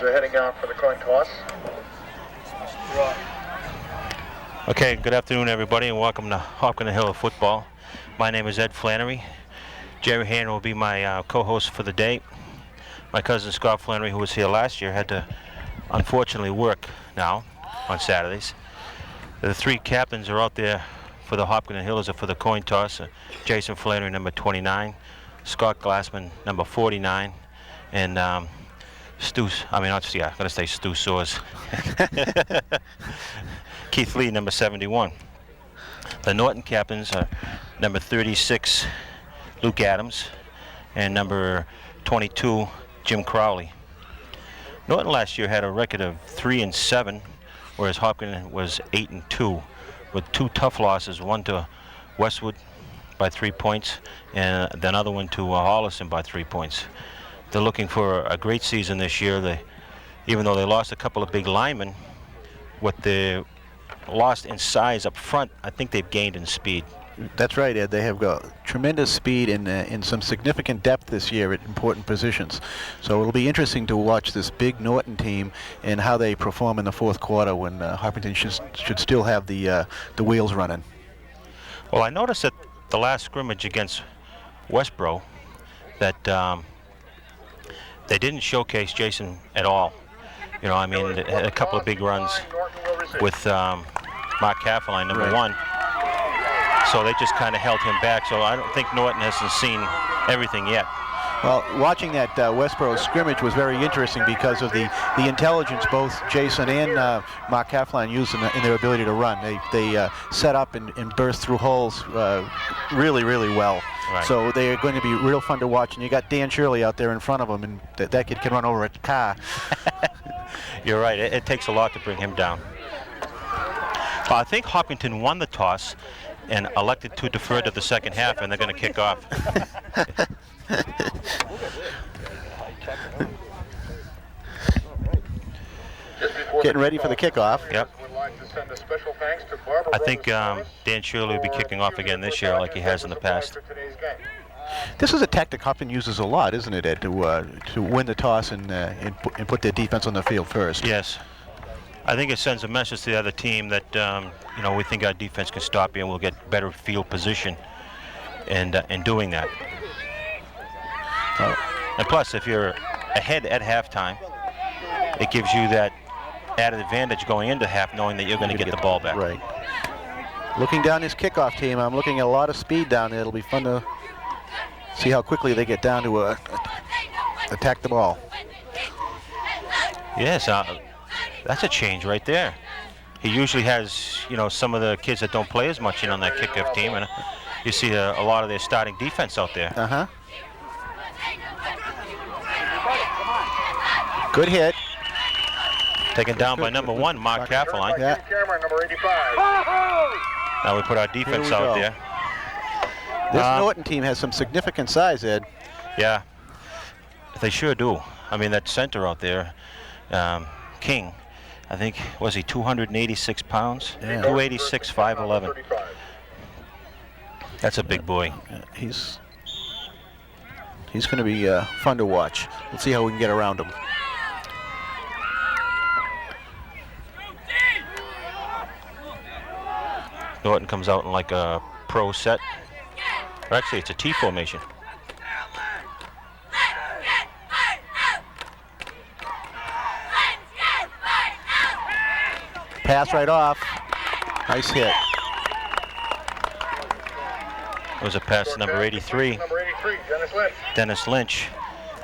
Captains are heading out for the coin toss. Okay, good afternoon, everybody, and welcome to Hopkinton Hill of Football. My name is Ed Flannery. Jerry Hand will be my co-host for the day. My cousin Scott Flannery, who was here last year, had to unfortunately work now on Saturdays. The three captains are out there for the Hopkinton Hillers for the coin toss. Jason Flannery, number 29, Scott Glassman, number 49, and Stu Soers. Keith Lee, number 71. The Norton captains are number 36, Luke Adams, and number 22, Jim Crowley. Norton last year had a record of 3-7, whereas Hopkinton was 8-2, with two tough losses, one to Westwood by 3 points, and the other one to Holliston by 3 points. They're looking for a great season this year. Even though they lost a couple of big linemen, what they lost in size up front, I think they've gained in speed. That's right, Ed. They have got tremendous speed in some significant depth this year at important positions. So it'll be interesting to watch this big Norton team and how they perform in the fourth quarter when Hopkinton should still have the wheels running. Well, I noticed at the last scrimmage against Westboro that they didn't showcase Jason at all. You know, I mean, they had a couple of big runs with Mark Cafferline, number 1. So they just kind of held him back. So I don't think Norton hasn't seen everything yet. Well, watching that Westboro scrimmage was very interesting because of the intelligence both Jason and Mark Cafferline used in their ability to run. They set up and burst through holes really, really well. Right. So they are going to be real fun to watch. And you got Dan Shirley out there in front of him, and that kid can run over a car. You're right. It takes a lot to bring him down. I think Hopkinton won the toss and elected to defer to the second half, and they're going to kick off. Getting ready for the kickoff. Yep. I think Dan Shirley will be kicking off again this year like he has in the past. This is a tactic Hopkinton uses a lot, isn't it, Ed, to win the toss and put their defense on the field first? Yes. I think it sends a message to the other team that you know, we think our defense can stop you and we'll get better field position in doing that. And plus, if you're ahead at halftime, it gives you that added advantage going into half, knowing that you're going to get the ball back. Right. Looking down this kickoff team, I'm looking at a lot of speed down there. It'll be fun to see how quickly they get down to attack the ball. Yes, that's a change right there. He usually has, you know, some of the kids that don't play as much in on that kickoff team, and you see a lot of their starting defense out there. Uh-huh. Good hit. Taken down by number 1, Mark Cafferline. Yeah. Now we put our defense out there. This Norton team has some significant size, Ed. Yeah, they sure do. I mean, that center out there, King, I think, was he 286 pounds? Yeah. 286, 5'11". That's a big boy. He's going to be fun to watch. Let's see how we can get around him. Norton comes out in like a pro set. Or actually, it's a T formation. Pass right off. Nice hit. It was a pass to number 83. Dennis Lynch.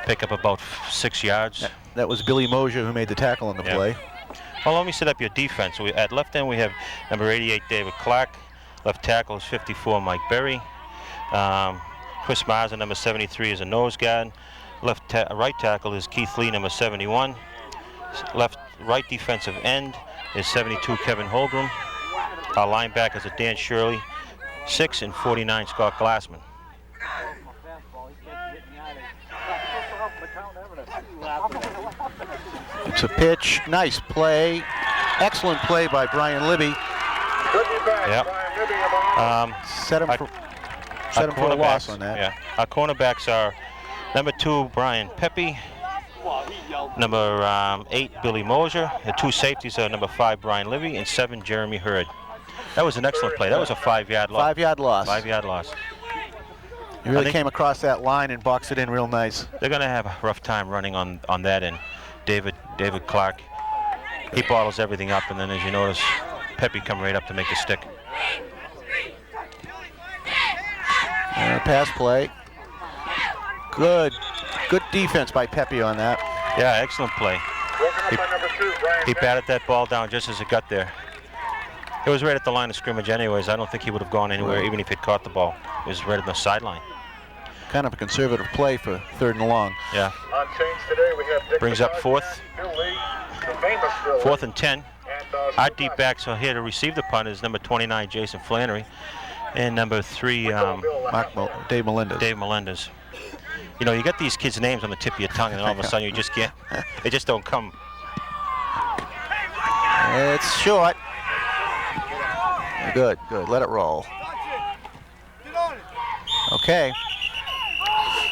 Pick up about 6 yards. That was Billy Mosier who made the tackle on the play. Well, let me set up your defense. At left end, we have number 88, David Clark. Left tackle is 54, Mike Berry. Chris Marza, number 73, is a nose guard. Right tackle is Keith Lee, number 71. Right defensive end is 72, Kevin Holgram. Our linebackers are Dan Shirley, 6, and 49, Scott Glassman. It's a pitch. Nice play. Excellent play by Brian Libby. Yep. Set him for a loss on that. Yeah. Our cornerbacks are number 2, Brian Pepe. Number 8, Billy Mosier. The 2 safeties are number 5, Brian Livy, and 7, Jeremy Hurd. That was an excellent play. That was a 5-yard loss. 5-yard loss. 5-yard loss. He really came across that line and boxed it in real nice. They're going to have a rough time running on that end. David Clark, he bottles everything up, and then as you notice, Pepe come right up to make the stick. Pass play. Good defense by Pepe on that. Yeah, excellent play. He batted that ball down just as it got there. It was right at the line of scrimmage anyways. I don't think he would have gone anywhere even if he'd caught the ball. It was right on the sideline. Kind of a conservative play for 3rd and long. Yeah. On change today, we have brings up 4th. 4th and 10. Our deep backs are here to receive the punt is number 29, Jason Flannery, and number 3, Dave Melendez. Dave Melendez. You know, you got these kids' names on the tip of your tongue, and then all of a sudden you just can't. They just don't come. It's short. Good. Let it roll. Okay.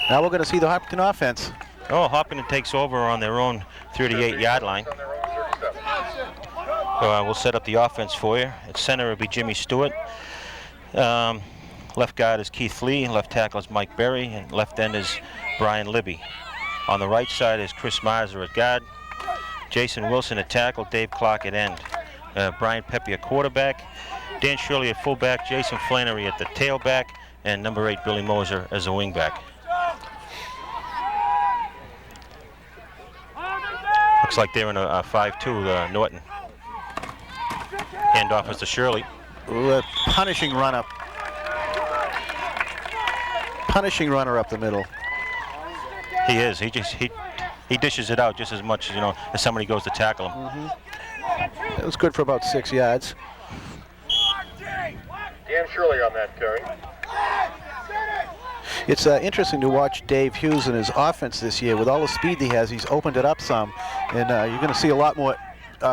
Now we're going to see the Hopkinton offense. Oh, Hopkinton takes over on their own 38-yard line. We'll set up the offense for you. At center will be Jimmy Stewart. Left guard is Keith Lee. Left tackle is Mike Berry. And left end is Brian Libby. On the right side is Chris Miser at guard. Jason Wilson at tackle. Dave Clark at end. Brian Pepe at quarterback. Dan Shirley at fullback. Jason Flannery at the tailback. And number 8, Billy Moser as a wingback. Looks like they're in a 5-2, Norton. Handoff is to Shirley. Ooh, punishing runner up the middle. He is. He dishes it out just as much, you know, as somebody goes to tackle him. It was good for about 6 yards. Dan Shirley on that carry. It's interesting to watch Dave Hughes and his offense this year. With all the speed he has, he's opened it up some, and you're going to see a lot more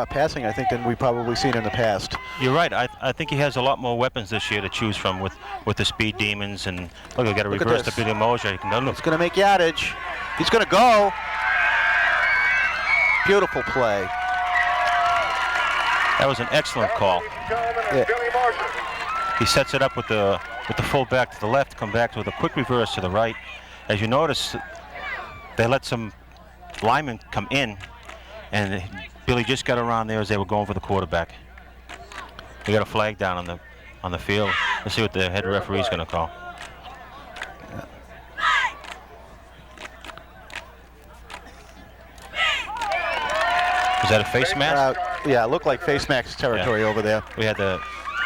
passing, I think, than we've probably seen in the past. You're right. I think he has a lot more weapons this year to choose from with the speed demons. And look, we got to reverse to Billy Mosier. It's going to make yardage. He's going to go. Beautiful play. That was an excellent call. Yeah. He sets it up with the full back to the left, come back with a quick reverse to the right. As you notice, they let some linemen come in, and Billy just got around there as they were going for the quarterback. We got a flag down on the field. Let's see what the head referee is going to call. Is that a face mask? Yeah, it looked like face mask territory over there. We had the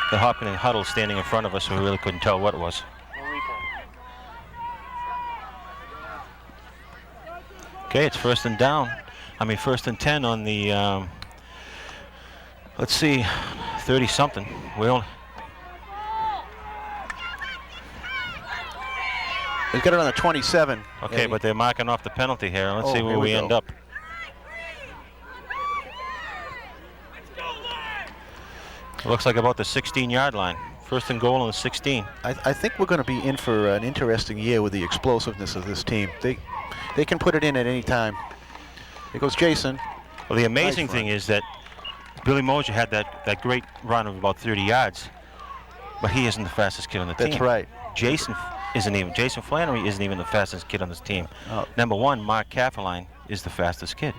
Hopkinton huddle standing in front of us, so we really couldn't tell what it was. Okay, it's 1st and down. I mean, 1st and 10 on the, let's see, 30-something. We only... He's got it on the 27. Okay, but they're marking off the penalty here. Let's see where we end up. It looks like about the 16-yard line. 1st and goal on the 16. I think we're going to be in for an interesting year with the explosiveness of this team. They can put it in at any time. Here goes Jason. Well, the amazing thing is that Billy Mosier had that great run of about 30 yards, but he isn't the fastest kid on the team. That's right. Jason Flannery isn't even the fastest kid on this team. Oh. Number 1, Mark Kafferline is the fastest kid.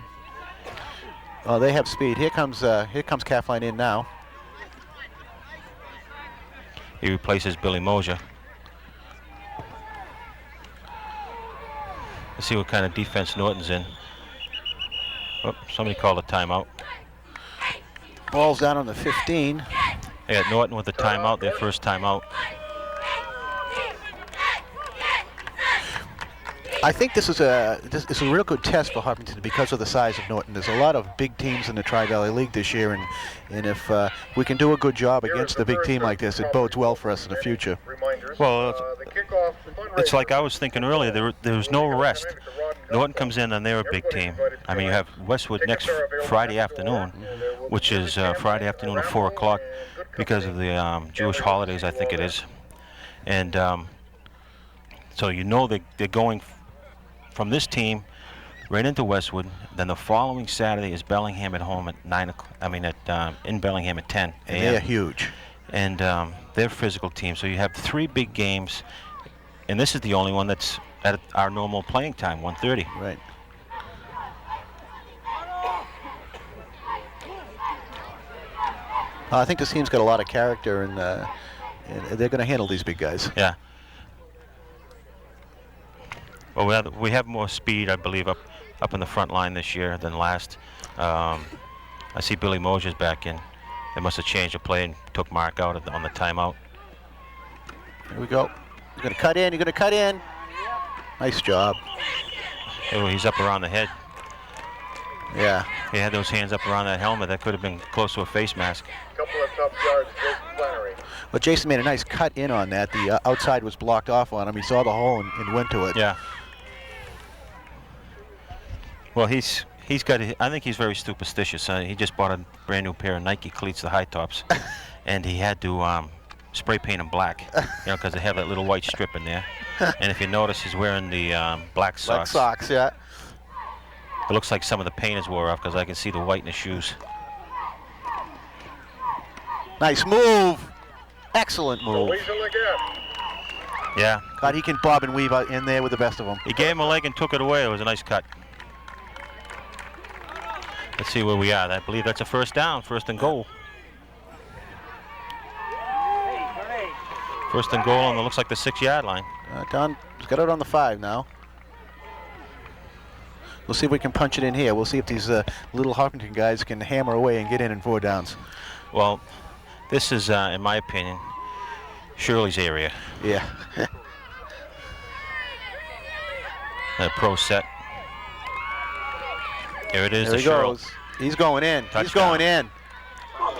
Oh, they have speed. Here comes Kafferline in now. He replaces Billy Mosier. Let's see what kind of defense Norton's in. Oh, somebody called a timeout. Ball's down on the 15. They got Norton with the timeout, their first timeout. I think this is a real good test for Hopkinton because of the size of Norton. There's a lot of big teams in the Tri-Valley League this year, and if we can do a good job against a big team like this, it bodes well for us in the future. Well, it's like I was thinking earlier, there was no rest. Norton comes in and they're a big team. I mean, you have Westwood next Friday afternoon, which is Friday afternoon at 4 o'clock because of the Jewish holidays, I think it is. And so you know they're going from this team right into Westwood. Then the following Saturday is Bellingham at home at 9 o'clock. I mean, in Bellingham at 10 a.m. And they're huge. And they're a physical team. So you have 3 big games, and this is the only one that's at our normal playing time, 1:30. Right. I think this team's got a lot of character, and they're going to handle these big guys. Yeah. Well, we have more speed, I believe, up in the front line this year than last. I see Billy Mosier's back in. They must have changed the play and took Mark out on the timeout. Here we go. You're going to cut in. You're going to cut in. Nice job. Oh, he's up around the head. Yeah. He had those hands up around that helmet. That could have been close to a face mask. Couple of tough yards, Jason Flannery. Well, Jason made a nice cut in on that. The outside was blocked off on him. He saw the hole and went to it. Yeah. Well, he's got. I think he's very superstitious. He just bought a brand new pair of Nike cleats, the high tops, and he had to spray paint them black, because they have that little white strip in there. And if you notice, he's wearing the black socks. Black socks, yeah. It looks like some of the paint is wore off because I can see the white in his shoes. Nice move. Excellent move. Weasel again. Yeah. God, he can bob and weave out in there with the best of them. He gave him a leg and took it away. It was a nice cut. Let's see where we are. I believe that's a first down, 1st and goal. 1st and goal on the, looks like the 6-yard line. Don, he's got it on the 5 now. We'll see if we can punch it in here. We'll see if these little Hopkinton guys can hammer away and get in 4 downs. Well, this is, in my opinion, Shirley's area. Yeah. Pro set. Here it is. There he goes. He's going in. Touchdown. He's going in.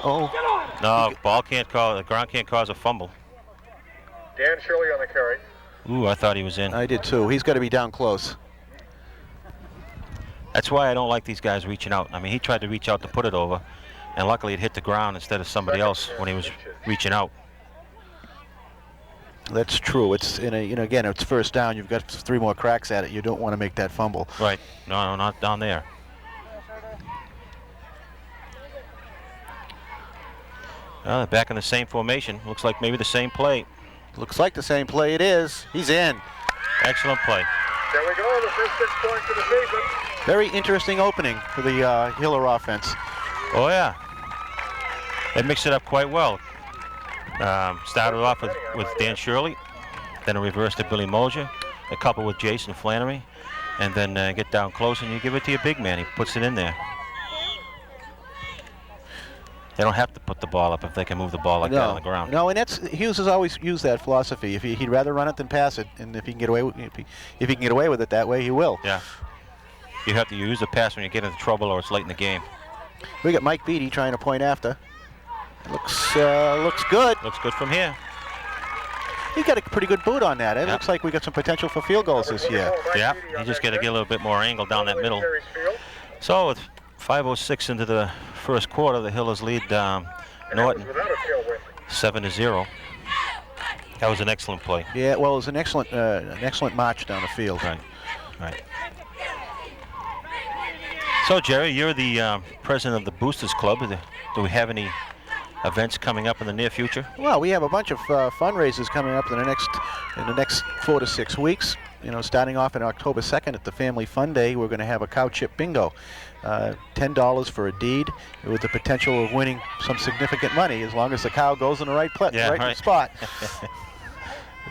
Oh. No, ball can't cause, the ground can't cause a fumble. Dan Shirley on the carry. Ooh, I thought he was in. I did too. He's got to be down close. That's why I don't like these guys reaching out. I mean, he tried to reach out to put it over, and luckily it hit the ground instead of somebody else when he was reaching out. That's true. It's again, it's first down. You've got 3 more cracks at it. You don't want to make that fumble. Right. No, not down there. Well, they're back in the same formation. Looks like maybe the same play. Looks like the same play. It is. He's in. Excellent play. There we go. The first 6 points of the season. Very interesting opening for the Hiller offense. Oh, yeah. They mixed it up quite well. Started off with Dan Shirley, then a reverse to Billy Mosier, a couple with Jason Flannery, and then get down close and you give it to your big man. He puts it in there. They don't have to put the ball up if they can move the ball like that on the ground. No, and Hughes has always used that philosophy. If he'd rather run it than pass it, and if he can get away with it that way, he will. Yeah. You have to use the pass when you get into trouble or it's late in the game. We got Mike Beattie trying to point after. Looks good. Looks good from here. He got a pretty good boot on that. It looks like we got some potential for field goals this year. Yeah, you just got to get a little bit more angle down that middle. So with 5:06 into the first quarter, the Hillers lead Norton 7-0. That was an excellent play. Yeah, well, it was an excellent march down the field. Right. So Jerry, you're the president of the Boosters Club. Do we have any events coming up in the near future? Well, we have a bunch of fundraisers coming up in the next 4 to 6 weeks. Starting off on October 2nd at the Family Fun Day, we're going to have a cow chip bingo. $10 for a deed with the potential of winning some significant money as long as the cow goes in the right spot.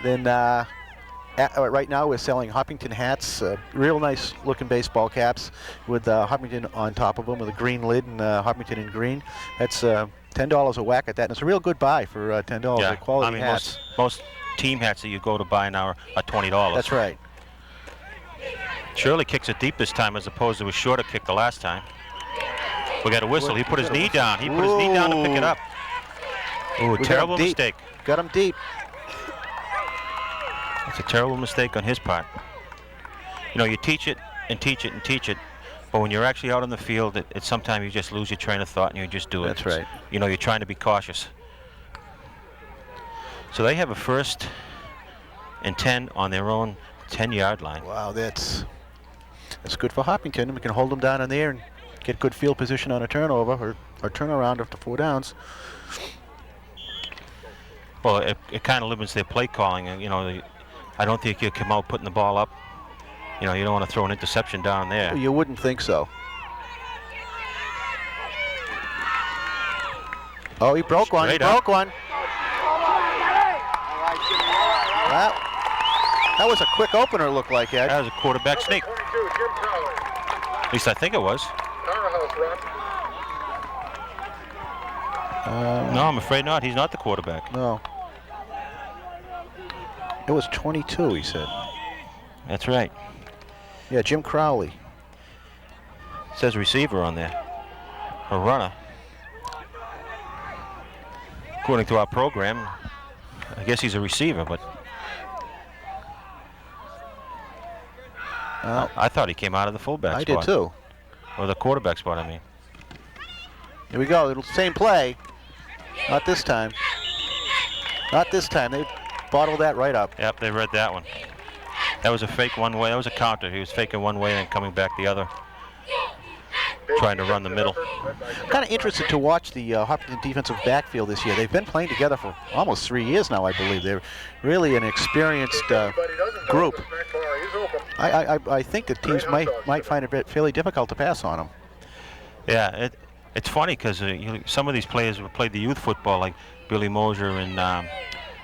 Then right now we're selling Hopkinton hats, real nice looking baseball caps with Hopkinton on top of them with a green lid and Hopkinton in green. That's $10 a whack at that, and it's a real good buy for $10. Yeah, Quality hats. Most team hats that you go to buy now are $20. That's right. Shirley kicks it deep this time as opposed to a shorter kick the last time. We got a whistle. He put his knee down. He put his knee down to pick it up. Ooh, terrible mistake. Got him deep. It's a terrible mistake on his part. You teach it and teach it and teach it, but when you're actually out on the field, it's sometimes you just lose your train of thought and you just do it. That's right. You're trying to be cautious. So they have a 1st and 10 on their own 10-yard line. Wow, That's good for Hopkinton. We can hold them down in there and get good field position on a turnover or turnaround after 4 downs. Well, it kind of limits their play calling. And, you know, I don't think you come out putting the ball up. You know, you don't want to throw an interception down there. You wouldn't think so. Oh, he broke one. He broke one. That was a quick opener, looked like, Ed. That was a quarterback sneak. 22, Jim Crowley. At least I think it was. Powerhouse run. No, I'm afraid not. He's not the quarterback. No. It was 22, he said. That's right. Yeah, Jim Crowley. It says receiver on there. A runner. According to our program, I guess he's a receiver, but I thought he came out of the fullback spot. I did too. Or the quarterback spot, I mean. Here we go. Same play. Not this time. Not this time. They bottled that right up. Yep, they read that one. That was a fake one way. That was a counter. He was faking one way and then coming back the other. Trying to run the middle. I'm kind of interested to watch the Hopkinton defensive backfield this year. They've been playing together for almost 3 years now, I believe. They're really an experienced group. I think the teams might find it fairly difficult to pass on them. Yeah, it's funny because some of these players have played the youth football, like Billy Mosier and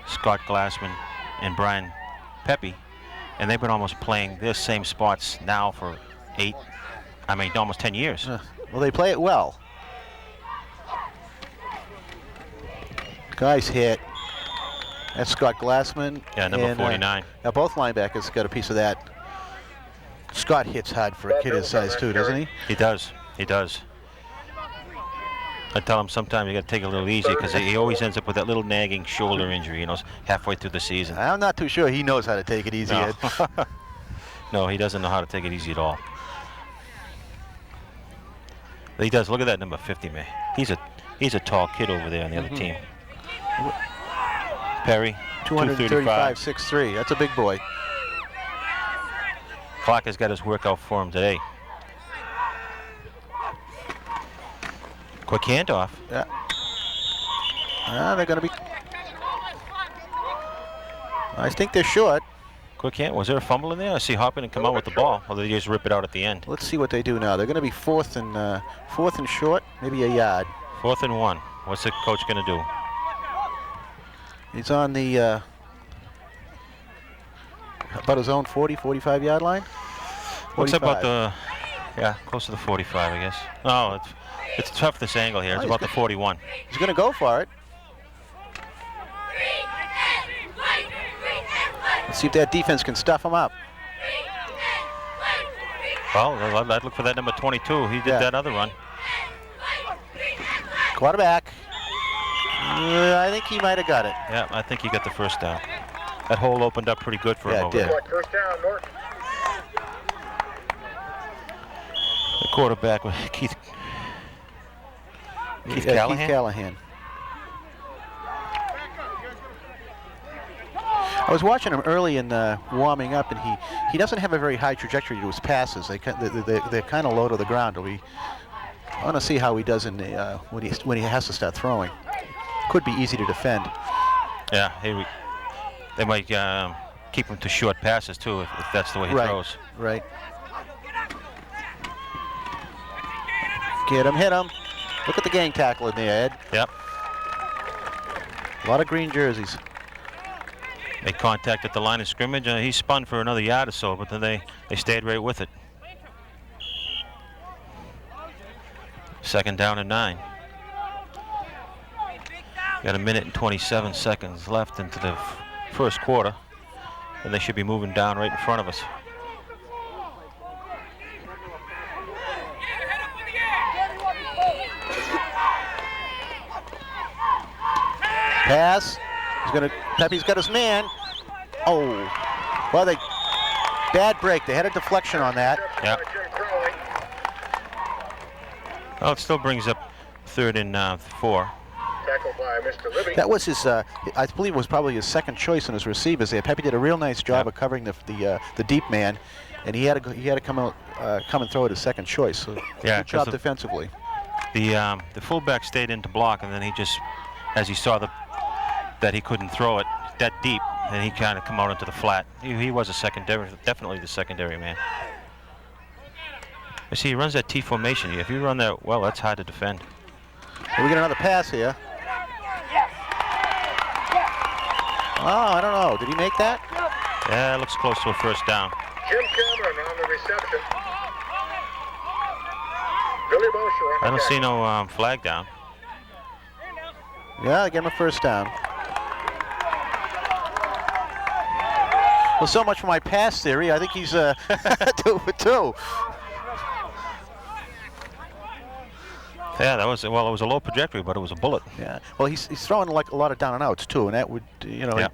Scott Glassman and Brian Pepe, and they've been almost playing their same spots now for almost 10 years. Well, they play it well. Guy's hit. That's Scott Glassman. Yeah, number 49. Now both linebackers got a piece of that. Scott hits hard for a kid his size too, doesn't he? He does. He does. I tell him sometimes you got to take it a little easy because he always ends up with that little nagging shoulder injury, you know, halfway through the season. I'm not too sure he knows how to take it easy. No, no, he doesn't know how to take it easy at all. He does. Look at that number 50, man. He's a tall kid over there on the other team. Perry, 235, 6'3". That's a big boy. Clark has got his workout for him today. Quick handoff. Yeah. They're going to be. I think they're short. Quick hand. Was there a fumble in there? I see Hopkinton come out with the ball, or they just rip it out at the end. Let's see what they do now. They're going to be fourth and short, maybe a yard. 4th and 1. What's the coach going to do? He's on the about his own 40, 45 yard line. 45. Looks about close to the 45, I guess. No, it's tough this angle here. It's about the 41. He's going to go for it. Let's see if that defense can stuff him up. Well, I'd look for that number 22. He did that other run. Quarterback. I think he might have got it. Yeah, I think he got the first down. That hole opened up pretty good for him over there. First down, Norton. The quarterback was Keith Callahan. Keith Callahan. I was watching him early in warming up, and he doesn't have a very high trajectory to his passes. They're kind of low to the ground. I want to see how he does when he has to start throwing. Could be easy to defend. Yeah, they might keep him to short passes too if that's the way he throws. Right. Get him, hit him. Look at the gang tackle in there, Ed. Yep. A lot of green jerseys. Made contact at the line of scrimmage, and he spun for another yard or so, but then they stayed right with it. 2nd down and 9. Got 1 minute and 27 seconds left into the first quarter, and they should be moving down right in front of us. Pass. Pepe's got his man. Oh, well, bad break. They had a deflection on that. Yeah. Well, it still brings up 3rd and 4. tackle by Mr. Libby. That was his, I believe it was probably his second choice in his receivers there. Pepe did a real nice job of covering the deep man, and he had to come and throw it as second choice. So good job defensively. The fullback stayed in to block, and then he just, as he saw that he couldn't throw it that deep, and he kind of come out into the flat. He was a secondary, definitely the secondary man. You see, he runs that T formation. If you run that well, that's hard to defend. We get another pass here. Oh, I don't know. Did he make that? Yeah, it looks close to a first down. Jim Cameron on the reception. Billy Mosher on the I don't catch. see no flag down. Yeah, give him a first down. Well, so much for my pass theory. I think he's 2 for 2. Yeah, that was, well, it was a low trajectory, but it was a bullet. Yeah. Well, he's throwing like a lot of down and outs too, and that would, you know,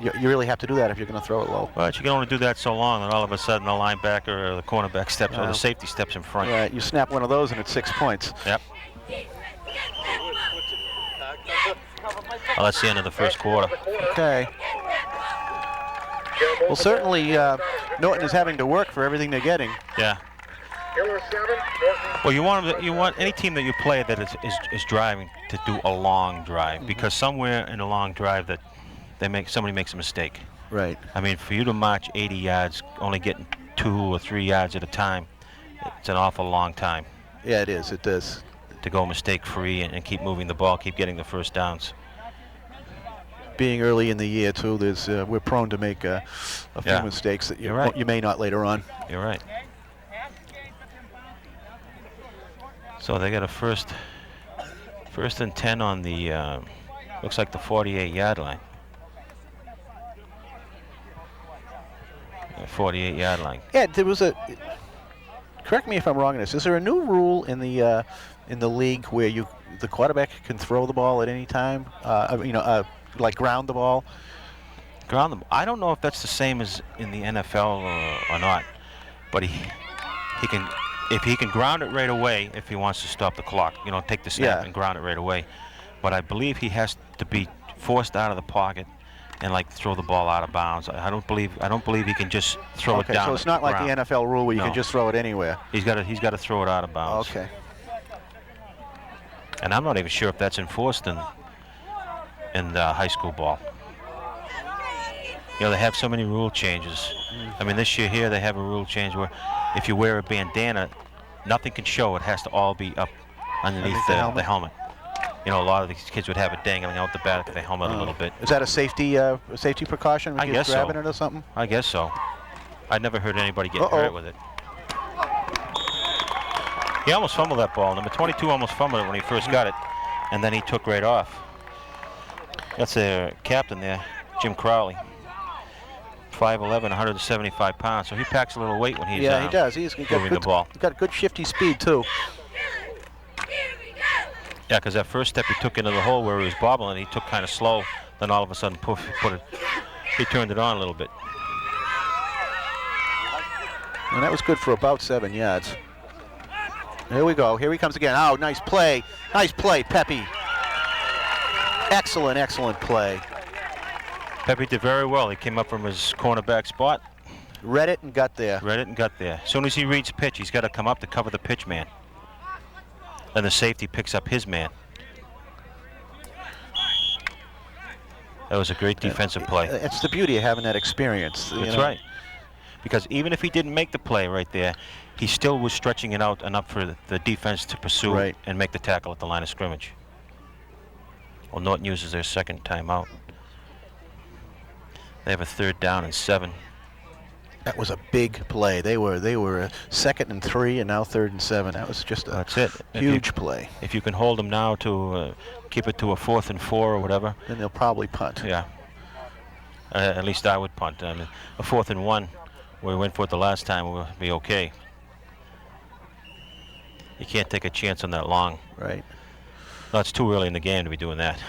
you really have to do that if you're going to throw it low. But you can only do that so long, and all of a sudden the linebacker or the cornerback steps or the safety steps in front. Right. You snap one of those and it's 6 points. Yep. Well, that's the end of the first quarter. Okay. Well, certainly Norton is having to work for everything they're getting. Yeah. Hiller 7, Norton. Well, you want any team that you play that is driving to do a long drive, because somewhere in a long drive that somebody makes a mistake. Right. I mean, for you to march 80 yards, only getting 2 or 3 yards at a time, it's an awful long time. Yeah, it is. It does. To go mistake-free and keep moving the ball, keep getting the first downs. Being early in the year too, there's we're prone to make a few mistakes that you may not later on. You're right. So they got a first and 10 on the looks like the 48-yard line. 48-yard line. Yeah, there was a. Correct me if I'm wrong in this. Is there a new rule in the league where the quarterback can throw the ball at any time? Like ground the ball. Ground the ball. I don't know if that's the same as in the NFL or not, but he can. If he can ground it right away, if he wants to stop the clock, take the snap and ground it right away. But I believe he has to be forced out of the pocket and throw the ball out of bounds. I don't believe he can just throw it down. So it's not like ground. the NFL rule where you can just throw it anywhere. He's got to throw it out of bounds. Okay. And I'm not even sure if that's enforced in high school ball. They have so many rule changes. I mean, this year here they have a rule change where if you wear a bandana, nothing can show. It has to all be up underneath the helmet. A lot of these kids would have it dangling out the back of the helmet a little bit. Is that a safety precaution? I guess grabbing so. it or something? I guess so. I'd never heard anybody get hurt with it. He almost fumbled that ball. Number 22 almost fumbled it when he first got it, and then he took right off. That's their captain there, Jim Crowley. 5'11", 175 pounds, so he packs a little weight when he's he does. He's moving the ball. He's got good shifty speed too. Yeah, because that first step he took into the hole where he was bobbling, he took kind of slow. Then all of a sudden, poof, he turned it on a little bit. And that was good for about 7 yards. Here we go. Here he comes again. Oh, nice play. Nice play, Pepe. Excellent, excellent play. Pepe did very well. He came up from his cornerback spot. Read it and got there. Read it and got there. As soon as he reads pitch, he's got to come up to cover the pitch man. Then the safety picks up his man. That was a great defensive play. It's the beauty of having that experience. That's right. Because even if he didn't make the play right there, he still was stretching it out enough for the defense to pursue and make the tackle at the line of scrimmage. Well, Norton uses their second timeout. They have a 3rd down and 7. That was a big play. They were 2nd and 3 and now 3rd and 7. That was just a huge play. If you can hold them now to keep it to a 4th and 4 or whatever, then they'll probably punt. Yeah. At least I would punt. I mean, a 4th and 1, where we went for it the last time, will be okay. You can't take a chance on that long. Right. No, it's too early in the game to be doing that.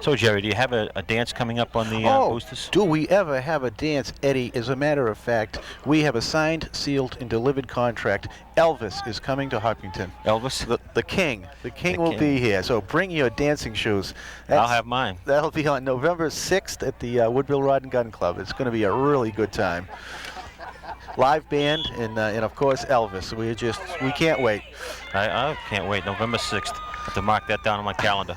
So, Jerry, do you have a dance coming up on the boosters? Do we ever have a dance, Eddie? As a matter of fact, we have a signed, sealed, and delivered contract. Elvis is coming to Hopkinton. Elvis? The king. The king The will king. be here, so bring your dancing shoes. I'll have mine. That'll be on November 6th at the Woodville Rod and Gun Club. It's going to be a really good time. Live band and of course Elvis. We can't wait. I can't wait. November 6th. I have to mark that down on my calendar.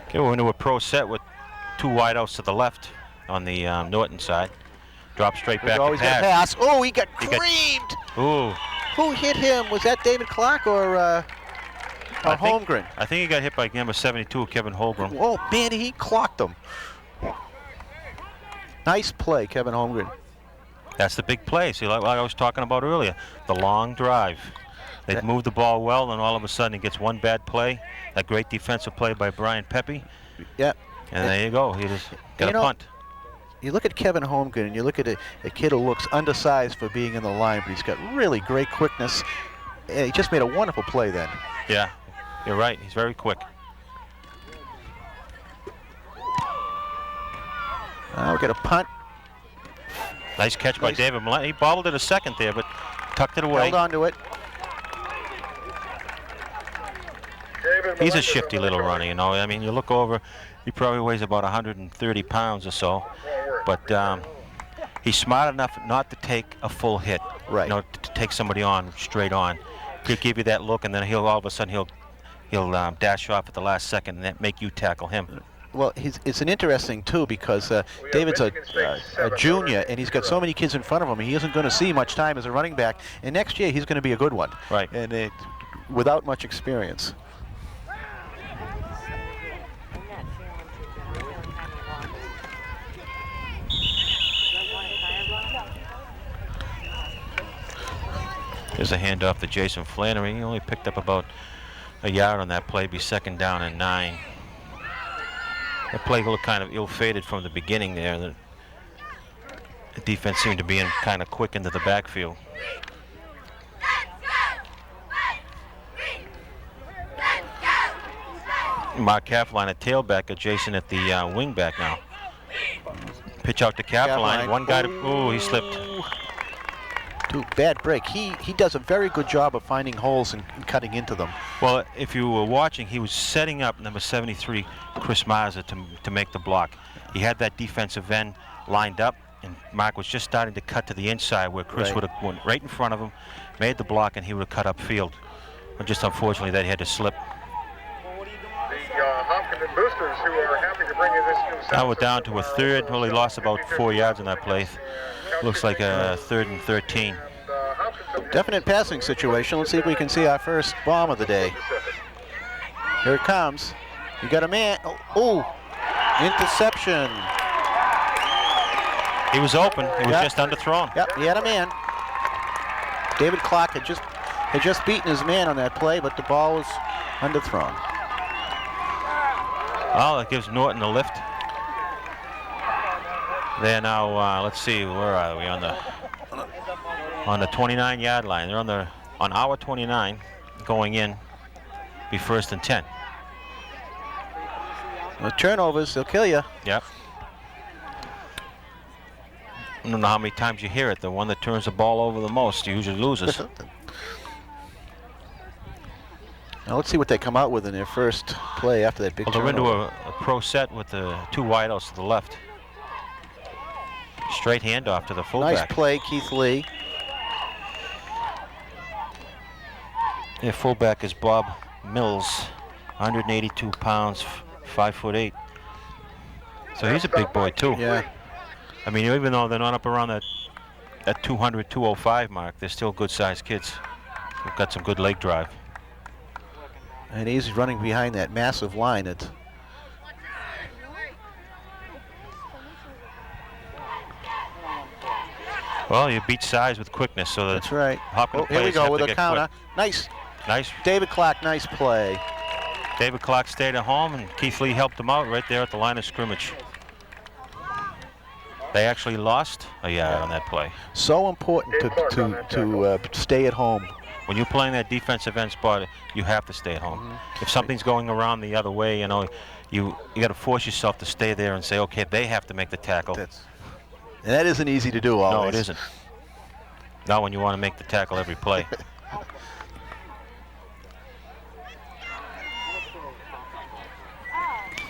Okay, we're into a pro set with 2 wideouts to the left on the Norton side. Drop straight back Always to got pass. pass. Oh, he got creamed. Ooh. Who hit him? Was that David Clark or Holmgren? I think he got hit by number 72, Kevin Holmgren. Oh, man, he clocked him. Nice play, Kevin Holmgren. That's the big play. See, like I was talking about earlier, the long drive. They've moved the ball well, and all of a sudden he gets one bad play. A great defensive play by Brian Pepe. Yeah. And there you go. He just got a punt. You look at Kevin Holmgren, and you look at a kid who looks undersized for being in the line, but he's got really great quickness. He just made a wonderful play then. Yeah, you're right. He's very quick. We'll get a punt. Nice catch by David Malone. He bobbled it a second there, but tucked it away. Held on to it. He's a shifty little runner, you know. I mean, you look over, he probably weighs about 130 pounds or so, but he's smart enough not to take a full hit. Right. You know, to take somebody on straight on. He'll give you that look, and then he'll all of a sudden he'll dash off at the last second and make you tackle him. Well, it's an interesting too because David's a junior and he's got so many kids in front of him. He isn't going to see much time as a running back, and next year he's going to be a good one. Right. And without much experience. There's a handoff to Jason Flannery. He only picked up about a yard on that play. Be 2nd down and 9. That play looked kind of ill-fated from the beginning there. The defense seemed to be in kind of quick into the backfield. Mark Kaffline at tailback, Jason at the wing back now. Pitch out to Kaffline. One guy to, he slipped. Bad break. He does a very good job of finding holes and cutting into them. Well, if you were watching, he was setting up number 73, Chris Mazza, to make the block. He had that defensive end lined up, and Mark was just starting to cut to the inside where Chris would have went right in front of him, made the block, and he would have cut upfield. But just unfortunately that he had to slip. The Hopkinton Boosters, who are happy to bring in this new Now we're down to a 3rd. Well, he lost about 4 yards on that play. Looks like a 3rd and 13. Definite passing situation. Let's see if we can see our first bomb of the day. Here it comes. You got a man. Oh, interception. He was open. He was just underthrown. Yep, he had a man. David Clark had just beaten his man on that play, but the ball was underthrown. Well, it gives Norton a lift. They're now, let's see, where are we? On the 29-yard line. They're on our 29, going in, be 1st and 10. The turnovers, they'll kill you. Yep. I don't know how many times you hear it. The one that turns the ball over the most usually loses. Now let's see what they come out with in their first play after that big turnover. They're into a pro set with the 2 wideouts to the left. Straight handoff to the fullback. Nice play, Keith Lee. Their fullback is Bob Mills, 182 pounds, 5'8". So he's a big boy too. Yeah. I mean, even though they're not up around that 200, 205 mark, they're still good-sized kids. They've got some good leg drive. And he's running behind that massive line. Well, you beat size with quickness, so that's right. Hopkins here we go have with to a get counter. quick. Nice. David Clark, nice play. David Clark stayed at home, and Keith Lee helped him out right there at the line of scrimmage. They actually lost a yard on that play. So important to stay at home When you're playing that defensive end spot, you have to stay at home. If something's going around the other way, you know, you got to force yourself to stay there and say, okay, they have to make the tackle. And that isn't easy to do always. No, it isn't. Not when you want to make the tackle every play.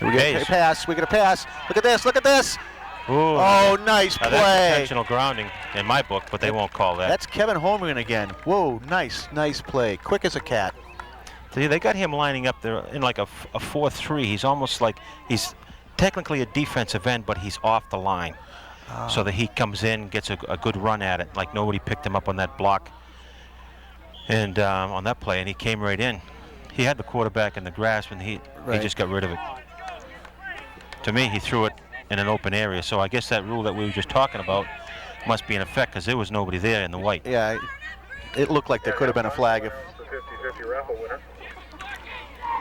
We get a pass. We get a pass. Look at this. Look at this. Ooh, oh, nice play. That's intentional grounding in my book, but they won't call that. That's Kevin Holmgren again. Whoa, nice play. Quick as a cat. See, they got him lining up there in like a 4-3. He's almost like he's technically a defensive end, but he's off the line. So that he comes in, gets a good run at it, like nobody picked him up on that block and on that play, and he came right in. He had the quarterback in the grasp, and he just got rid of it. To me, he threw it in an open area, so I guess that rule that we were just talking about must be in effect because there was nobody there in the white. Yeah, it looked like there could have been a flag. The 50-50 raffle winner.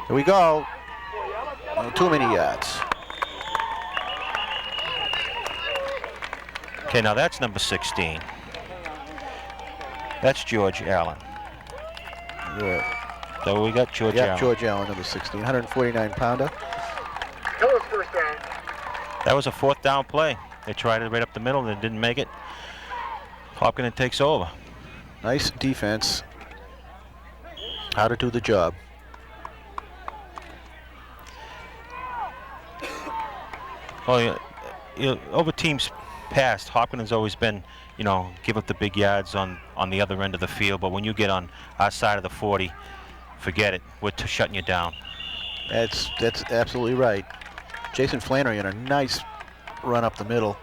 Here we go. Too many yards. Okay, now that's number 16. That's George Allen. Yeah. So we got George Allen. George Allen, number 16, 149-pounder. Hillis first down. That was a 4th down play. They tried it right up the middle and didn't make it. Hopkinton takes over. Nice defense. How to do the job. Well, over teams past, Hopkinton's always been, you know, give up the big yards on the other end of the field, but when you get on our side of the 40, forget it. We're shutting you down. That's absolutely right. Jason Flannery in a nice run up the middle.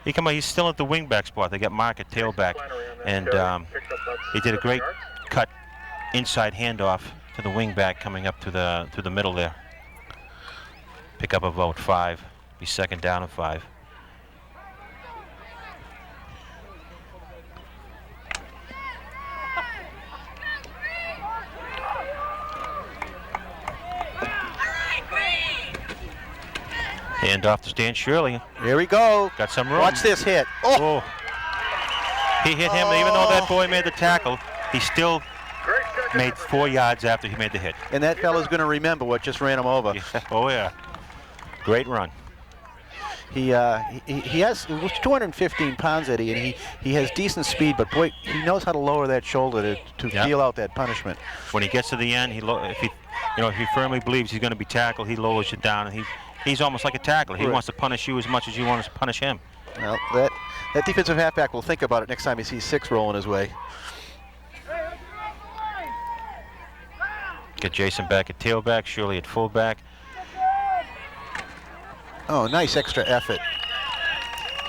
He's still at the wingback spot. They got Mark at tailback, and he did a great cut inside handoff to the wingback coming up to the middle there. Pick up about 5. Be 2nd down and 5. Hand off to Dan Shirley. Here we go. Got some room. Watch this hit. Oh! He hit him, even though that boy made the tackle, he still made 4 yards after he made the hit. And that fella's going to remember what just ran him over. Yeah. Oh, yeah. Great run. He has 215 pounds, Eddie, and he has decent speed, but boy, he knows how to lower that shoulder to feel out that punishment. When he gets to the end, if he firmly believes he's going to be tackled, he lowers you down, and he's almost like a tackler. He wants to punish you as much as you want to punish him. Well, that defensive halfback will think about it next time he sees 6 rolling his way. Get Jason back at tailback, Shirley at fullback. Oh, nice extra effort.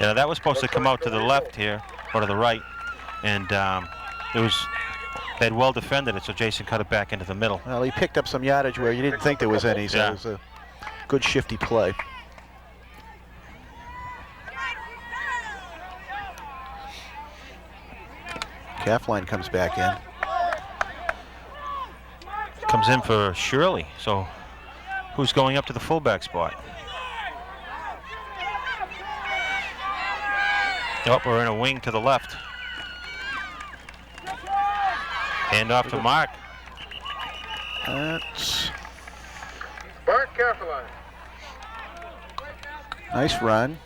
Yeah, that was supposed to come out to the left here, or to the right, and they'd well defended it, so Jason cut it back into the middle. Well, he picked up some yardage where you didn't think there was any, so it was a good shifty play. Calfline comes back in. Comes in for Shirley, so who's going up to the fullback spot? Oh, we're in a wing to the left. Hand off to Mark. That's Bart Calfline. nice run.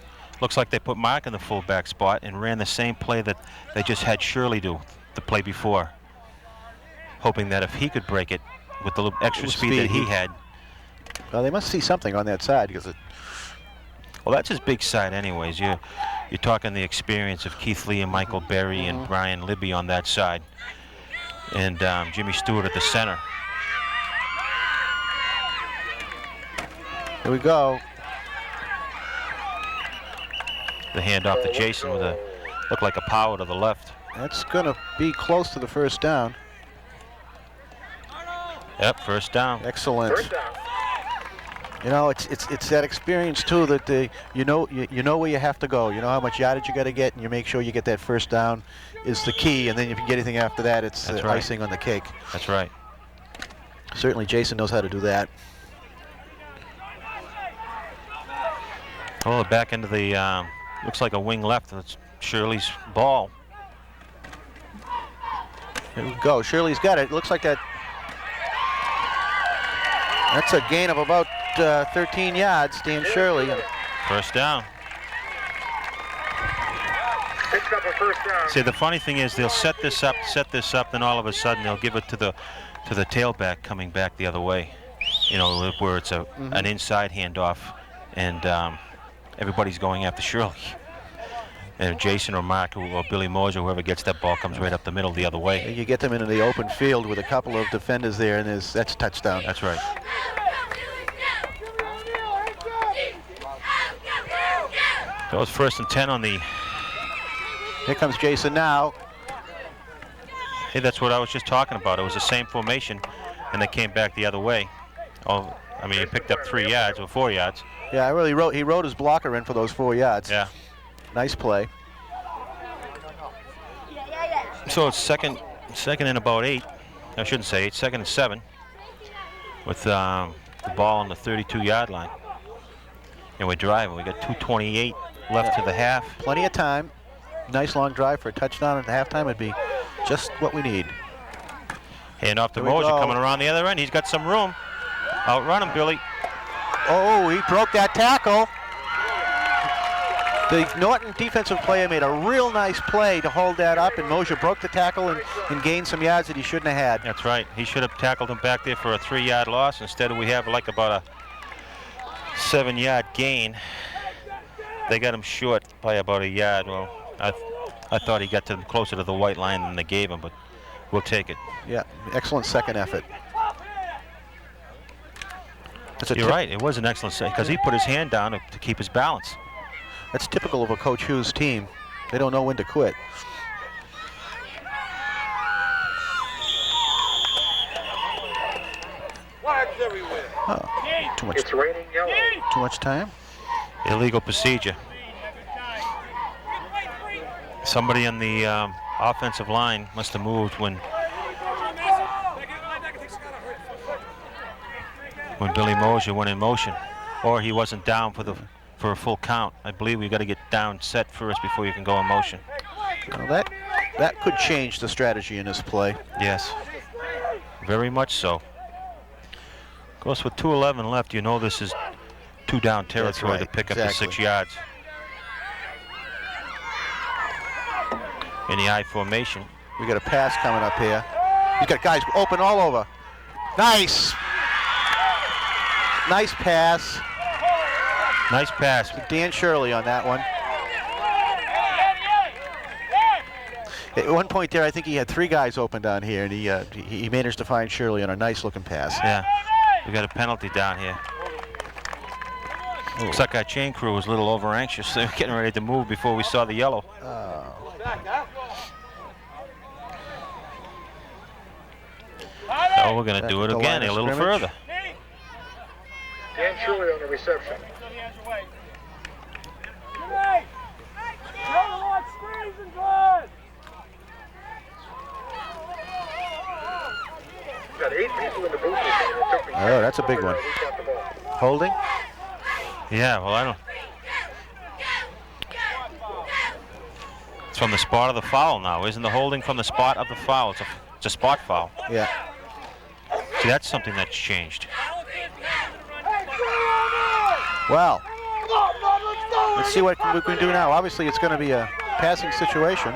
Looks like they put Mark in the fullback spot and ran the same play that they just had Shirley do the play before, hoping that if he could break it with the little extra speed that he had. Well, they must see something on that side because Well, that's his big side anyways. You're talking the experience of Keith Lee and Michael Berry and Brian Libby on that side, and Jimmy Stewart at the center. Here we go. The handoff to Jason with looked like a power to the left. That's going to be close to the 1st down. Yep, 1st down. Excellent. First down. You know, it's that experience too that you know where you have to go. You know how much yardage you got to get, and you make sure you get that 1st down is the key. And then if you get anything after that, it's icing on the cake. That's right. Certainly, Jason knows how to do that. Oh, back into the looks like a wing left. That's Shirley's ball. Here we go. Shirley's got it. Looks like that's a gain of about 13 yards, Dan Shirley. First down. Picks up a first down. See, the funny thing is they'll set this up, then all of a sudden they'll give it to the tailback coming back the other way. You know, where it's an inside handoff, and everybody's going after Shirley. And Jason or Mark or Billy Moser, whoever gets that ball, comes right up the middle the other way. You get them into the open field with a couple of defenders there, and that's touchdown. That's right. That was 1st and 10 on the... Here comes Jason now. Hey, that's what I was just talking about. It was the same formation, and they came back the other way. Oh, I mean, he picked up 3 yards or 4 yards. Yeah, he wrote his blocker in for those 4 yards. Yeah. Nice play. So it's second and about 8. I shouldn't say 8. 2nd and 7, with the ball on the 32-yard line, and we're driving. We got 2:28 left to the half. Plenty of time. Nice long drive for a touchdown at halftime. It'd be just what we need. Hand off to Moser, coming around the other end. He's got some room. Outrun him, Billy. Oh, he broke that tackle. The Norton defensive player made a real nice play to hold that up, and Moser broke the tackle and gained some yards that he shouldn't have had. That's right. He should have tackled him back there for a 3-yard loss. Instead, we have like about a 7-yard gain. They got him short by about a yard. Well, I thought he got to closer to the white line than they gave him, but we'll take it. Yeah, excellent second effort. You're right. It was an excellent second because he put his hand down to keep his balance. That's typical of a Coach Hughes team. They don't know when to quit. Oh, too much. It's raining yellow. Too much time. Illegal procedure. Somebody on the offensive line must have moved when Billy Moser went in motion, or he wasn't down for a full count. I believe we got to get down set first before you can go in motion. Well, that could change the strategy in this play. Yes, very much so. Of course, with 2:11 left, you know this is 2 down territory to pick up the 6 yards. In the I formation. We got a pass coming up here. He's got guys open all over. Nice. Nice pass. Nice pass. Dan Shirley on that one. At one point there, I think he had 3 guys open down here, and he managed to find Shirley on a nice-looking pass. Yeah, we got a penalty down here. Looks like our chain crew was a little over-anxious. They were getting ready to move before we saw the yellow. So we're going to do it again a little further. Dan Shirley on the reception. Got 8 people in the booth. Oh, that's a big one. Holding? Yeah, well, I don't. It's from the spot of the foul now. Isn't the holding from the spot of the foul? It's a spot foul. Yeah. See, that's something that's changed. Well, let's see what we can do now. Obviously, it's going to be a passing situation.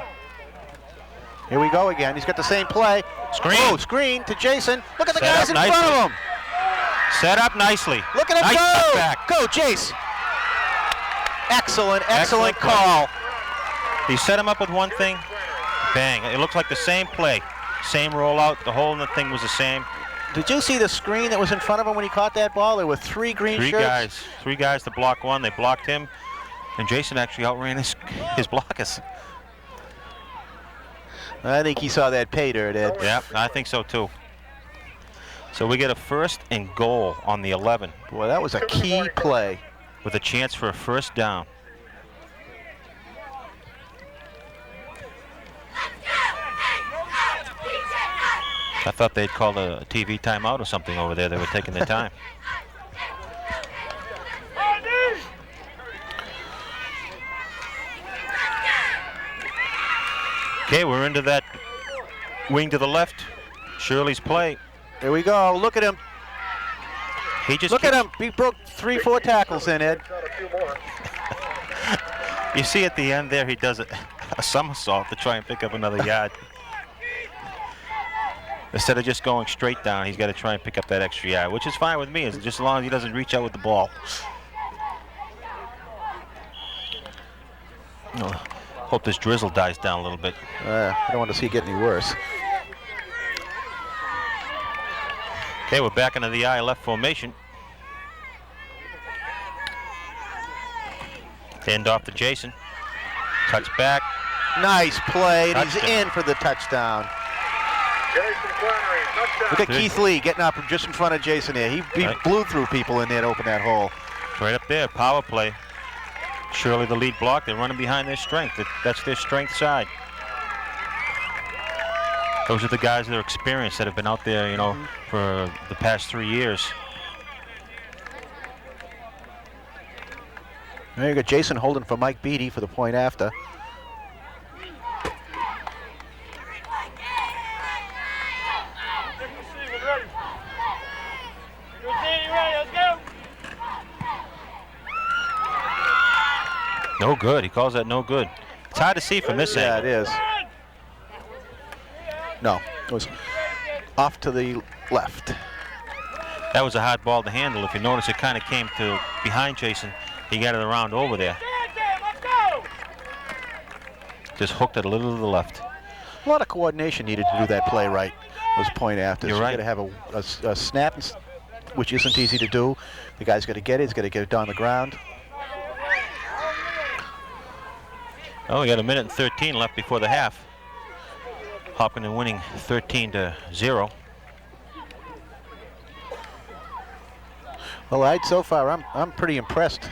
Here we go again. He's got the same play. Screen. Oh, screen to Jason. Look at the Set guys in nicely. front of him. Set up nicely. Look at him nice go. Back. Go, Jace. Excellent call. He set him up with one thing. Bang. It looks like the same play. Same rollout. The hole in the thing was the same. Did you see the screen that was in front of him when he caught that ball? There were 3 green shirts. Three guys to block one. They blocked him. And Jason actually outran his blockers. I think he saw that pay dirt, Ed. Yeah, I think so too. So we get a 1st and goal on the 11. Boy, that was a key play. With a chance for a 1st down. I thought they'd called a TV timeout or something over there. They were taking their time. Okay, we're into that Wing to the left. Shirley's play. There we go. Look at him. He just Look at him. He broke 3-4 tackles in, Ed. You see at the end there, he does a somersault to try and pick up another yard. Instead of just going straight down, he's got to try and pick up that extra yard, which is fine with me, just as long as he doesn't reach out with the ball. Hope this drizzle dies down a little bit. I don't want to see it get any worse. Okay, we're back into the I left formation. End off to Jason. Touch back. Nice play, and Touchdown. he's in for the touchdown. Jason Flannery, touchdown. Look at Keith Lee getting up just in front of Jason here. He Right. blew through people in there to open that hole. Right up there, power play. Shirley the lead block. They're running behind their strength. That's their strength side. Those are the guys that are experienced, that have been out there, you know, for the past 3 years. There you go, Jason holding for Mike Beatty for the point after. No good. He calls that no good. It's hard to see from this Yeah, angle. it is. No, it was off to the left. That was a hard ball to handle. If you notice, it kind of came to behind Jason. He got it around over there. Just hooked it a little to the left. A lot of coordination needed to do that play right. Those point afters. You're right. You got to have a snap, which isn't easy to do. The guy's got to get it. He's got to get it down the ground. Oh, we got 1:13 left before the half. Hopkinton winning 13-0. Well, so far I'm pretty impressed.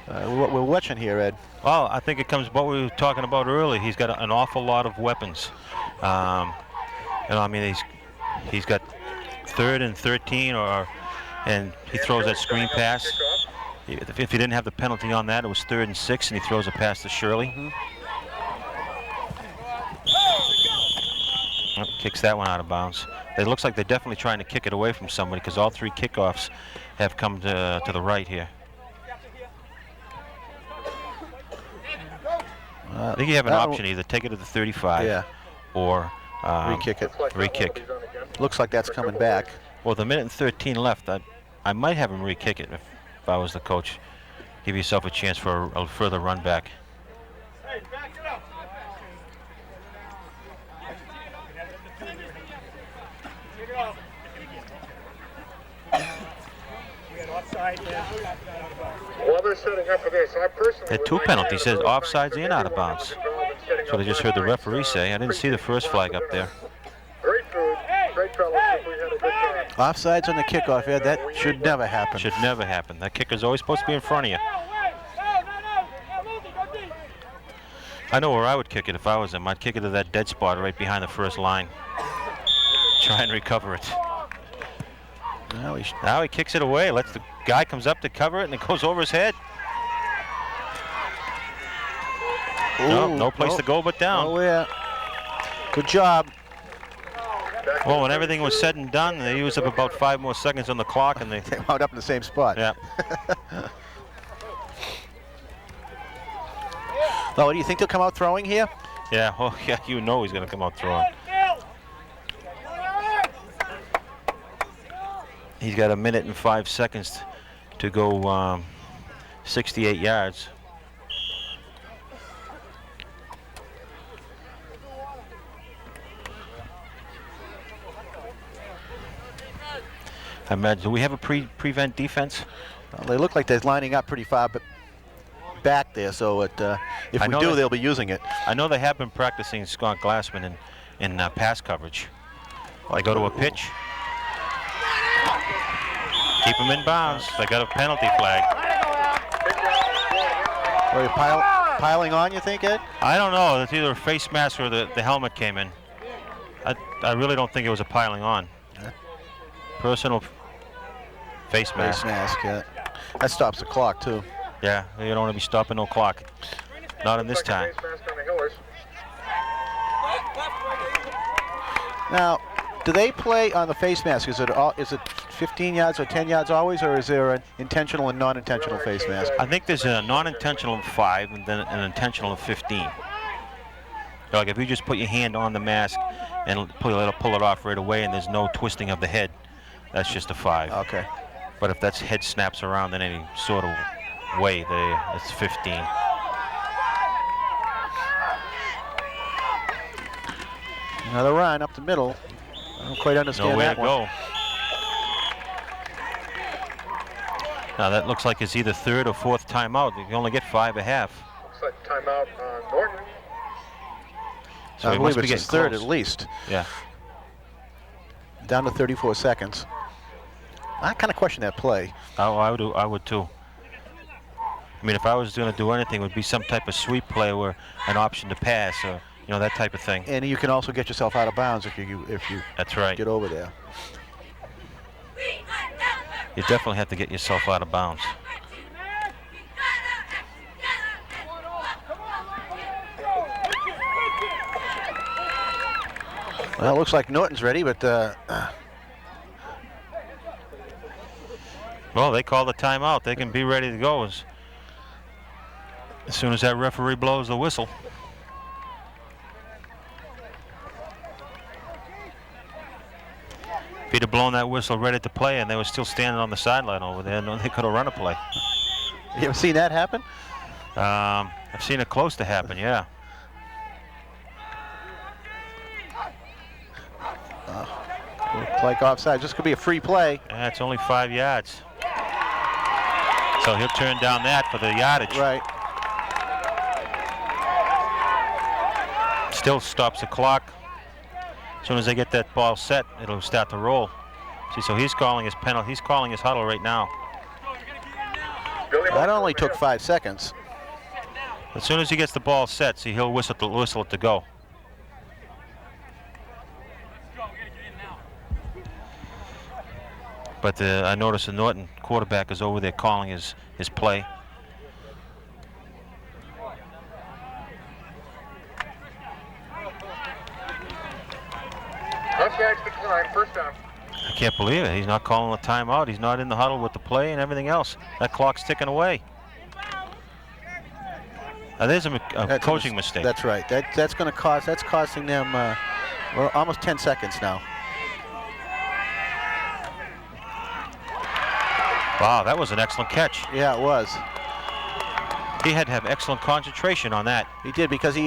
What we're watching here, Ed. Well, I think it comes what we were talking about earlier. He's got an awful lot of weapons. You know, I mean, he's got 3rd and 13, and he throws that screen pass. If he didn't have the penalty on that, it was 3rd and 6, and he throws a pass to Shirley. Oh, kicks that one out of bounds. It looks like they're definitely trying to kick it away from somebody, because all 3 kickoffs have come to the right here. I think you have an option, either take it to the 35 or re-kick it. Re-kick. Looks like that's coming back. Well, with 1:13 left, I might have him re-kick it if I was the coach. Give yourself a chance for a further run back. Hey, back it up. Take it off. We had offside there. While they're setting up for this, I personally Had 2 penalties. Says offsides and out of bounds. That's what I just heard the referee say. I didn't see the first flag up there. Great food, great fellowship. We had a good time. Offsides on the kickoff, Ed. That should never happen. Should never happen. That kicker's always supposed to be in front of you. I know where I would kick it if I was him. I'd kick it to that dead spot right behind the first line. Try and recover it. Now he kicks it away. Lets the guy comes up to cover it, and it goes over his head. Ooh, No place to go but down. Oh, yeah. Good job. Well, when everything was said and done, they used up about 5 more seconds on the clock, and they wound up in the same spot. Yeah. Oh, do you think they'll come out throwing here? Yeah. Oh, yeah. You know he's going to come out throwing. He's got 1 minute and 5 seconds to go 68 yards. I imagine, do we have a prevent defense? Well, they look like they're lining up pretty far back there, so if we do, they'll be using it. I know they have been practicing Scott Glassman in pass coverage. They go to a pitch. Keep them in bounds. They got a penalty flag. Are you piling on, you think, Ed? I don't know. It's either a face mask or the helmet came in. I really don't think it was a piling on. Yeah. Personal face mask. Face mask, yeah. That stops the clock, too. Yeah, you don't want to be stopping no clock. Not in this time. Now, do they play on the face mask? Is it 15 yards or 10 yards always, or is there an intentional and non-intentional face mask? I think there's a non-intentional of 5 and then an intentional of 15. Like if you just put your hand on the mask and pull it off right away and there's no twisting of the head, that's just a 5. Okay. But if that head snaps around in any sort of way, it's 15. Another run up the middle. I don't quite understand Nowhere that to one. go. Now that looks like it's either third or fourth timeout. You can only get 5 a half. Looks like timeout on Norton. So I he believe must be it's getting his third close. at least. Yeah. Down to 34 seconds. I kind of question that play. I would too. I mean, if I was going to do anything, it would be some type of sweep play or an option to pass or that type of thing. And you can also get yourself out of bounds if you That's right. get over there. You definitely have to get yourself out of bounds. Well, it looks like Norton's ready, but well, they call the timeout. They can be ready to go as soon as that referee blows the whistle. If he'd have blown that whistle ready to play and they were still standing on the sideline over there, they could have run a play. you ever seen that happen? I've seen it close to happen, yeah. Looks like offside. This could be a free play. Yeah, it's only 5 yards. So he'll turn down that for the yardage. Right. Still stops the clock. As soon as they get that ball set, it'll start to roll. See, so he's calling his penalty. He's calling his huddle right now. That only took 5 seconds. As soon as he gets the ball set, see, he'll whistle it to go. But I noticed the Norton quarterback is over there calling his play. Offsides decline, first down. I can't believe it. He's not calling a timeout. He's not in the huddle with the play and everything else. That clock's ticking away. Now, there's a coaching mistake. That's right. That's going to cost. That's costing them well, almost 10 seconds now. Wow, that was an excellent catch. Yeah, it was. He had to have excellent concentration on that. He did, because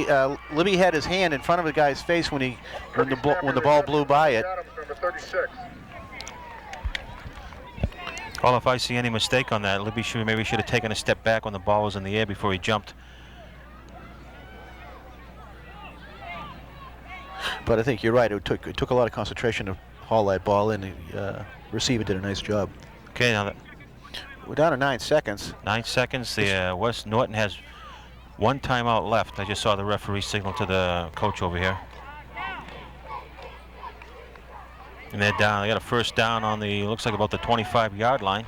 Libby had his hand in front of the guy's face when the ball blew by it. Number 36. Well, if I see any mistake on that, Libby maybe should have taken a step back when the ball was in the air before he jumped. But I think you're right. It took a lot of concentration to haul that ball in. The receiver did a nice job. Okay, now We're down to 9 seconds. 9 seconds. The West Norton has 1 timeout left. I just saw the referee signal to the coach over here. And they're down. They got a first down on the, looks like about the 25-yard line.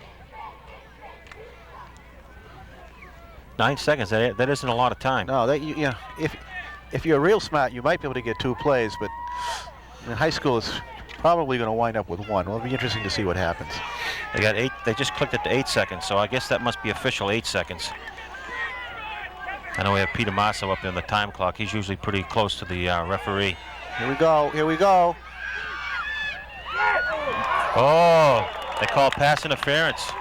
9 seconds. That isn't a lot of time. No, if you're real smart, you might be able to get 2 plays, but in high school, it's probably going to wind up with 1. Well, it'll be interesting to see what happens. They got 8. They just clicked it to 8 seconds, so I guess that must be official 8 seconds. I know we have Peter Masso up there on the time clock. He's usually pretty close to the referee. Here we go. Here we go. Oh, they call pass interference.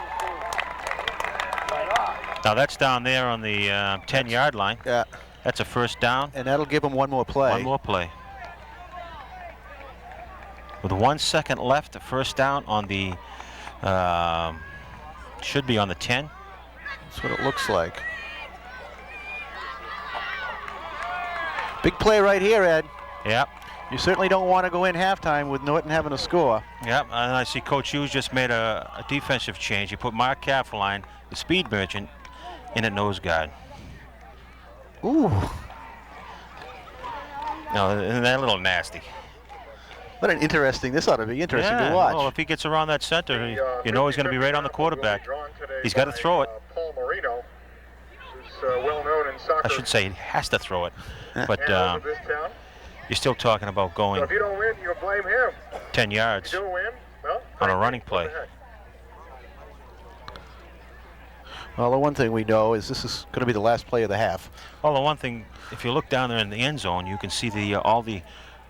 Now that's down there on the 10-yard line. Yeah. That's a first down. And that'll give him 1 more play. 1 more play. With 1 second left, the first down on the, should be on the 10. That's what it looks like. Big play right here, Ed. Yep. You certainly don't want to go in halftime with Norton having a score. Yep, and I see Coach Hughes just made a defensive change. He put Mark Kaffeline, the speed merchant, in at nose guard. Ooh. No, isn't that a little nasty? What an interesting, this ought to be interesting to watch. Well, if he gets around that center, you know he's going to be right on the quarterback. He's got to throw it. Paul Marino, who's well known in soccer. I should say he has to throw it. But this town. you're still talking about So going if you don't win, you blame him. 10 yards If you don't win, well, on a running play. what the heck? Well, the one thing we know is this is going to be the last play of the half. Well, the one thing, if you look down there in the end zone, you can see the all the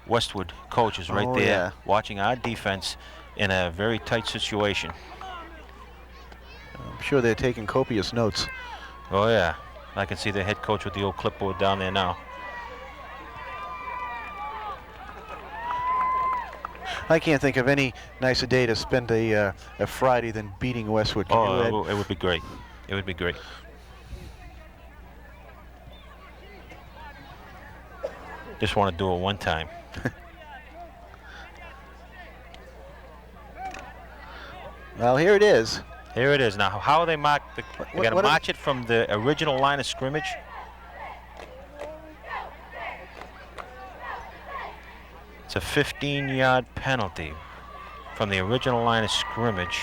Westwood coaches right Oh, there yeah. watching our defense in a very tight situation. I'm sure they're taking copious notes. Oh, yeah. I can see the head coach with the old clipboard down there now. I can't think of any nicer day to spend a Friday than beating Westwood. Can you, Ed? Oh, it would be great. It would be great. Just want to do it one time. Well, here it is. Here it is. Now, how are they marked? They got to what are march it from the original line of scrimmage. It's a 15-yard penalty from the original line of scrimmage.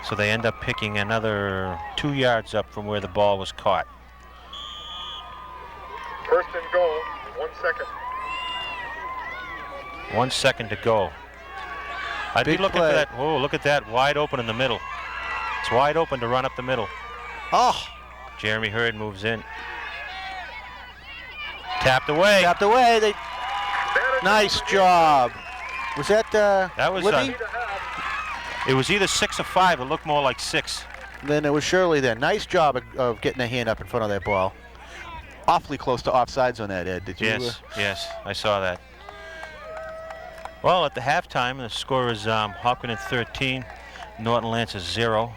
So they end up picking another 2 yards up from where the ball was caught. First and goal, 1 second. 1 second to go. I'd Big be looking play. for that. Oh, look at that. Wide open in the middle. It's wide open to run up the middle. Oh, Jeremy Hurd moves in. Tapped away. tapped away. They, nice job. Was that That was Libby? it was either 6 or 5. It looked more like 6. Then it was Shirley there. Nice job of getting a hand up in front of that ball. Awfully close to offsides on that, Ed. Did you? Yes, yes, I saw that. Well, at the halftime, the score is Hopkinton 13, Norton Lancers 0.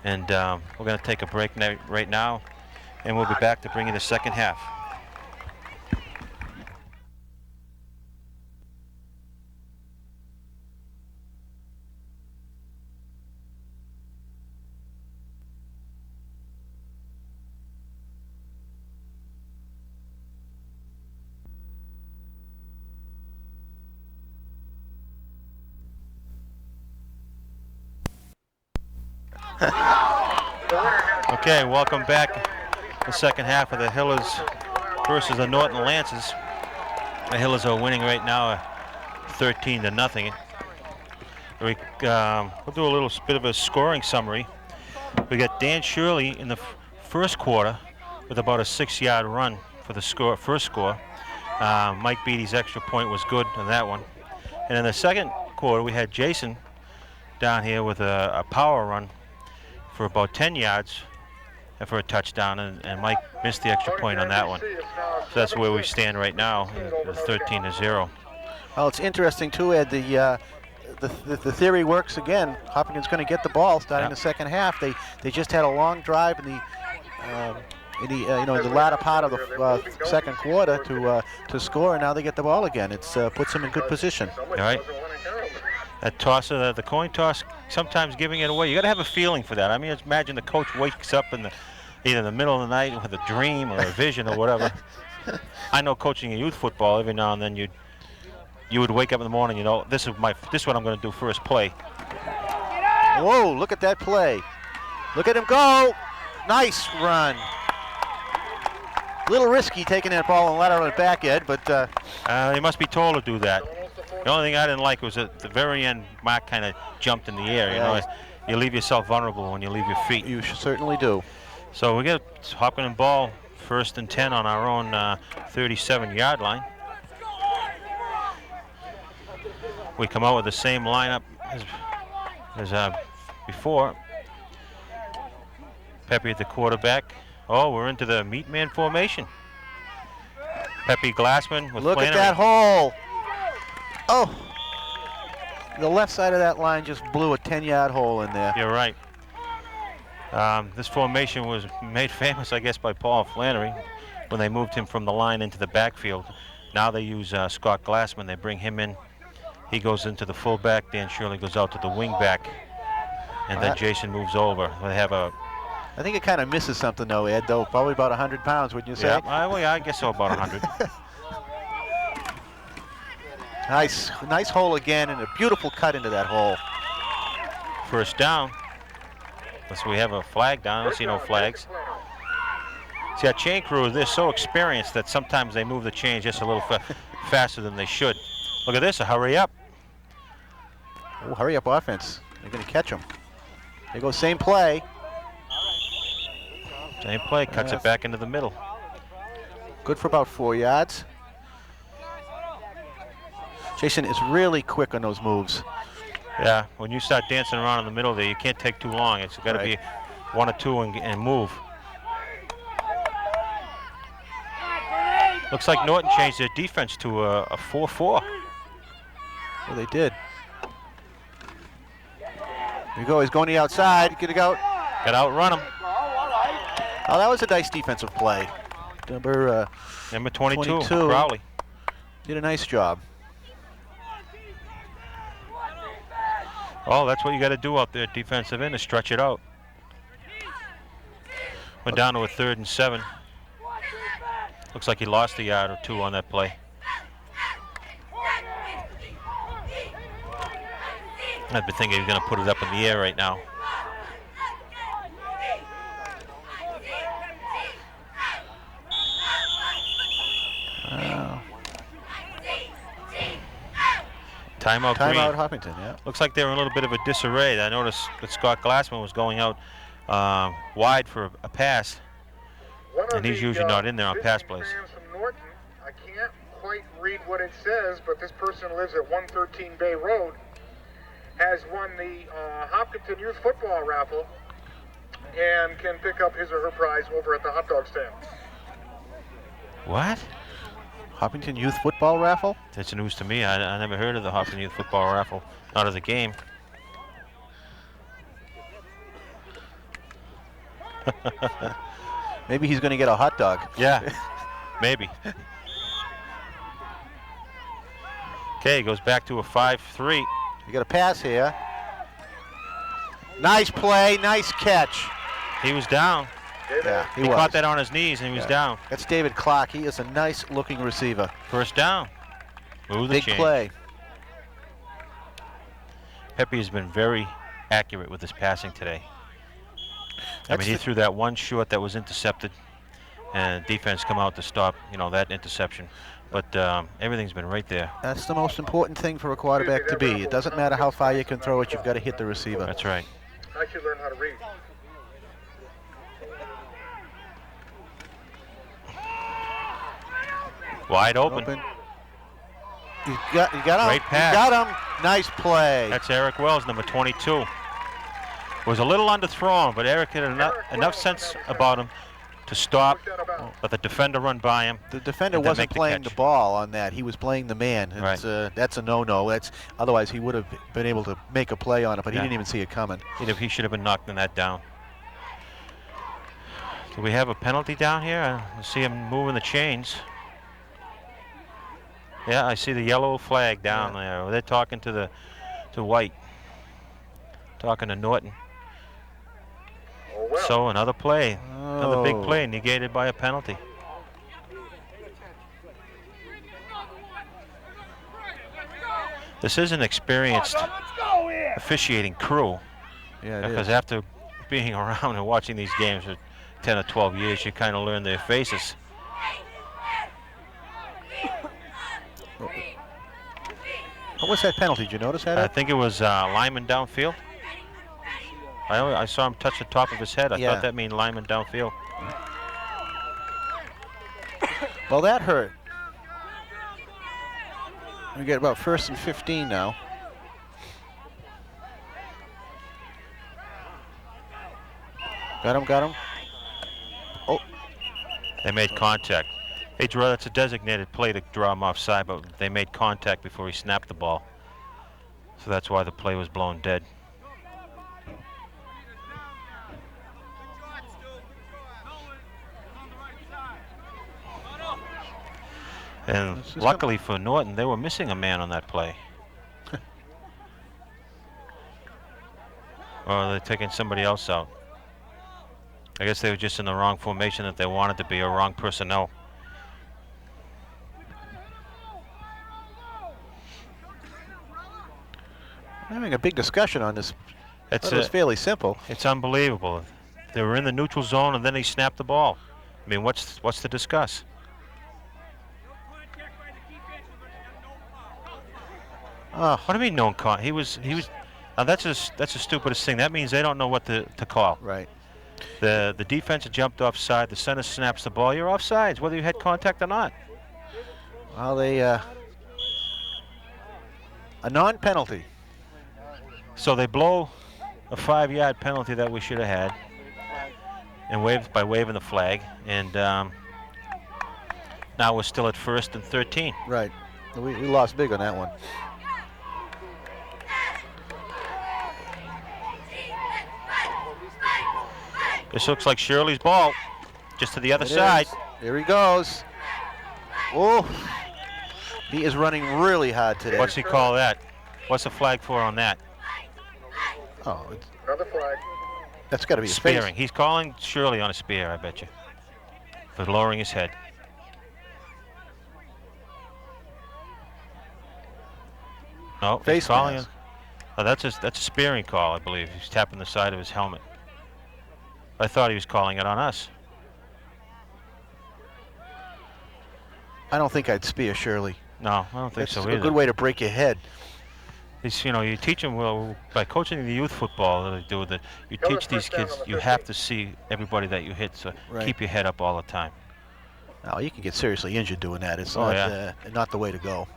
And we're going to take a break right now, and we'll be back to bring you the second half. Okay, welcome back. The second half of the Hillers versus the Norton Lancers. The Hillers are winning right now 13-0. We'll do a little bit of a scoring summary. We got Dan Shirley in the first quarter with about a 6-yard run for the first score. Mike Beatty's extra point was good on that one. And in the second quarter, we had Jason down here with a power run for about 10 yards for a touchdown, and Mike missed the extra point on that one. So that's where we stand right now, 13-0. Well, it's interesting too, Ed. The theory works again. Hopkinton's going to get the ball starting the second half. They just had a long drive in the latter part of the second quarter to score, and now they get the ball again. It's puts them in good position. All right. That toss, the coin toss, sometimes giving it away. You got to have a feeling for that. I mean, imagine the coach wakes up either in the middle of the night with a dream or a vision or whatever. I know coaching youth football, every now and then you would wake up in the morning, this is what I'm going to do first play. Whoa, look at that play. Look at him go. Nice run. A little risky taking that ball and lateral it back, Ed, but he must be told to do that. The only thing I didn't like was at the very end, Mark kind of jumped in the air. You leave yourself vulnerable when you leave your feet. You certainly do. So we get Hopkinton ball, 1st and 10 on our own 37-yard line. We come out with the same lineup as before. Pepe at the quarterback. Oh, we're into the meat man formation. Pepe Glassman with Look Flannery. at that hole. Oh, the left side of that line just blew a 10-yard hole in there. You're right. This formation was made famous, I guess, by Paul Flannery when they moved him from the line into the backfield. Now they use Scott Glassman. They bring him in. He goes into the fullback. Dan Shirley goes out to the wingback. And then Jason moves over. They have a... I think it kind of misses something, though, Ed, though. Probably about 100 pounds, wouldn't you say? Yeah, I guess so, about 100. Nice hole again, and a beautiful cut into that hole. First down. So we have a flag down. I don't see no flags. See, our chain crew, they're so experienced that sometimes they move the chains just a little faster than they should. Look at this, a hurry up. Oh, hurry up offense. They're going to catch him. They go same play. Same play, cuts it back into the middle. Good for about 4 yards. Jason is really quick on those moves. Yeah, when you start dancing around in the middle there, you can't take too long. It's got to be 1 or 2 and move. Looks like Norton changed their defense to a 4-4. Well, they did. Here you go. He's going to the outside. Gonna go. Got to outrun him. Oh, that was a nice defensive play. Number 22, Crowley. Did a nice job. Oh, that's what you got to do out there, defensive end, is stretch it out. We're down to a 3rd and 7. Looks like he lost a yard or 2 on that play. I've been thinking he's going to put it up in the air right now. Timeout Green. Timeout Hopkinton, yeah. Looks like they were in a little bit of a disarray. I noticed that Scott Glassman was going out wide for a pass, and he's usually not in there on pass plays. From Norton, I can't quite read what it says, but this person lives at 113 Bay Road, has won the Hopkinton Youth Football Raffle, and can pick up his or her prize over at the hot dog stand. What? Hopkinton Youth Football Raffle? That's news to me. I never heard of the Hopkinton Youth Football Raffle, not of the game. Maybe he's going to get a hot dog. Yeah, maybe. Okay, goes back to a 5-3. You got a pass here. Nice play, nice catch. He was down. Yeah, he caught that on his knees and he was down. That's David Clark. He is a nice looking receiver. First down. Move the Big chain. play. Pepe has been very accurate with his passing today. I mean, he threw that one short that was intercepted, and defense come out to stop, that interception. But everything's been right there. That's the most important thing for a quarterback to be. It doesn't matter how far you can throw it, you've got to hit the receiver. That's right. I should learn how to read. Wide open. You got him. Great pass. You got him. Nice play. That's Eric Wells, number 22. Was a little underthrown, but Eric had enough sense about him to stop, let the defender run by him. The defender wasn't playing the ball on that. He was playing the man. It's, that's a no-no. Otherwise, he would have been able to make a play on it, but he didn't even see it coming. He should have been knocking that down. Do we have a penalty down here? I see him moving the chains. Yeah, I see the yellow flag down there. They're talking to White, talking to Norton. Oh, well. So another play, another big play negated by a penalty. This is an experienced officiating crew. Yeah, because after being around and watching these games for 10 or 12 years, you kind of learn their faces. What was that penalty? Did you notice that? I think it was lineman downfield. I saw him touch the top of his head. I thought that meant lineman downfield. Well, that hurt. We get about 1st and 15 now. Got him. Oh. They made contact. That's a designated play to draw him offside, but they made contact before he snapped the ball. So that's why the play was blown dead. And luckily for Norton, they were missing a man on that play. Or they're taking somebody else out. I guess they were just in the wrong formation that they wanted to be, or wrong personnel. We're having a big discussion on this. It was fairly simple. It's unbelievable. They were in the neutral zone, and then he snapped the ball I mean, what's to discuss? Oh, What do you mean no con? He was. Now that's the stupidest thing. That means they don't know what to call. right. The defense jumped offside. The center snaps the ball. You're offsides, whether you had contact or not. Well, they a non-penalty. So they blow a 5-yard penalty that we should have had, and waving the flag. And now we're still at 1st and 13. Right. We lost big on that one. This looks like Shirley's ball, just to the other side. Here he goes. Oh, he is running really hard today. What's he call that? What's the flag for on that? Oh, it's, Another flag. that's got to be a face. Spearing. He's calling Shirley on a spear, I bet you, for lowering his head. No, he's Face calling mask. him. Oh, that's a spearing call, I believe. He's tapping the side of his helmet. I thought he was calling it on us. I don't think I'd spear Shirley. No, I don't think That's so a either. good way to break your head. It's, you teach them, well, by coaching the youth football that they do, that you teach these kids, you have to see everybody that you hit, so Right. keep your head up all the time. No, you can get seriously injured doing that. It's Oh, not the way to go.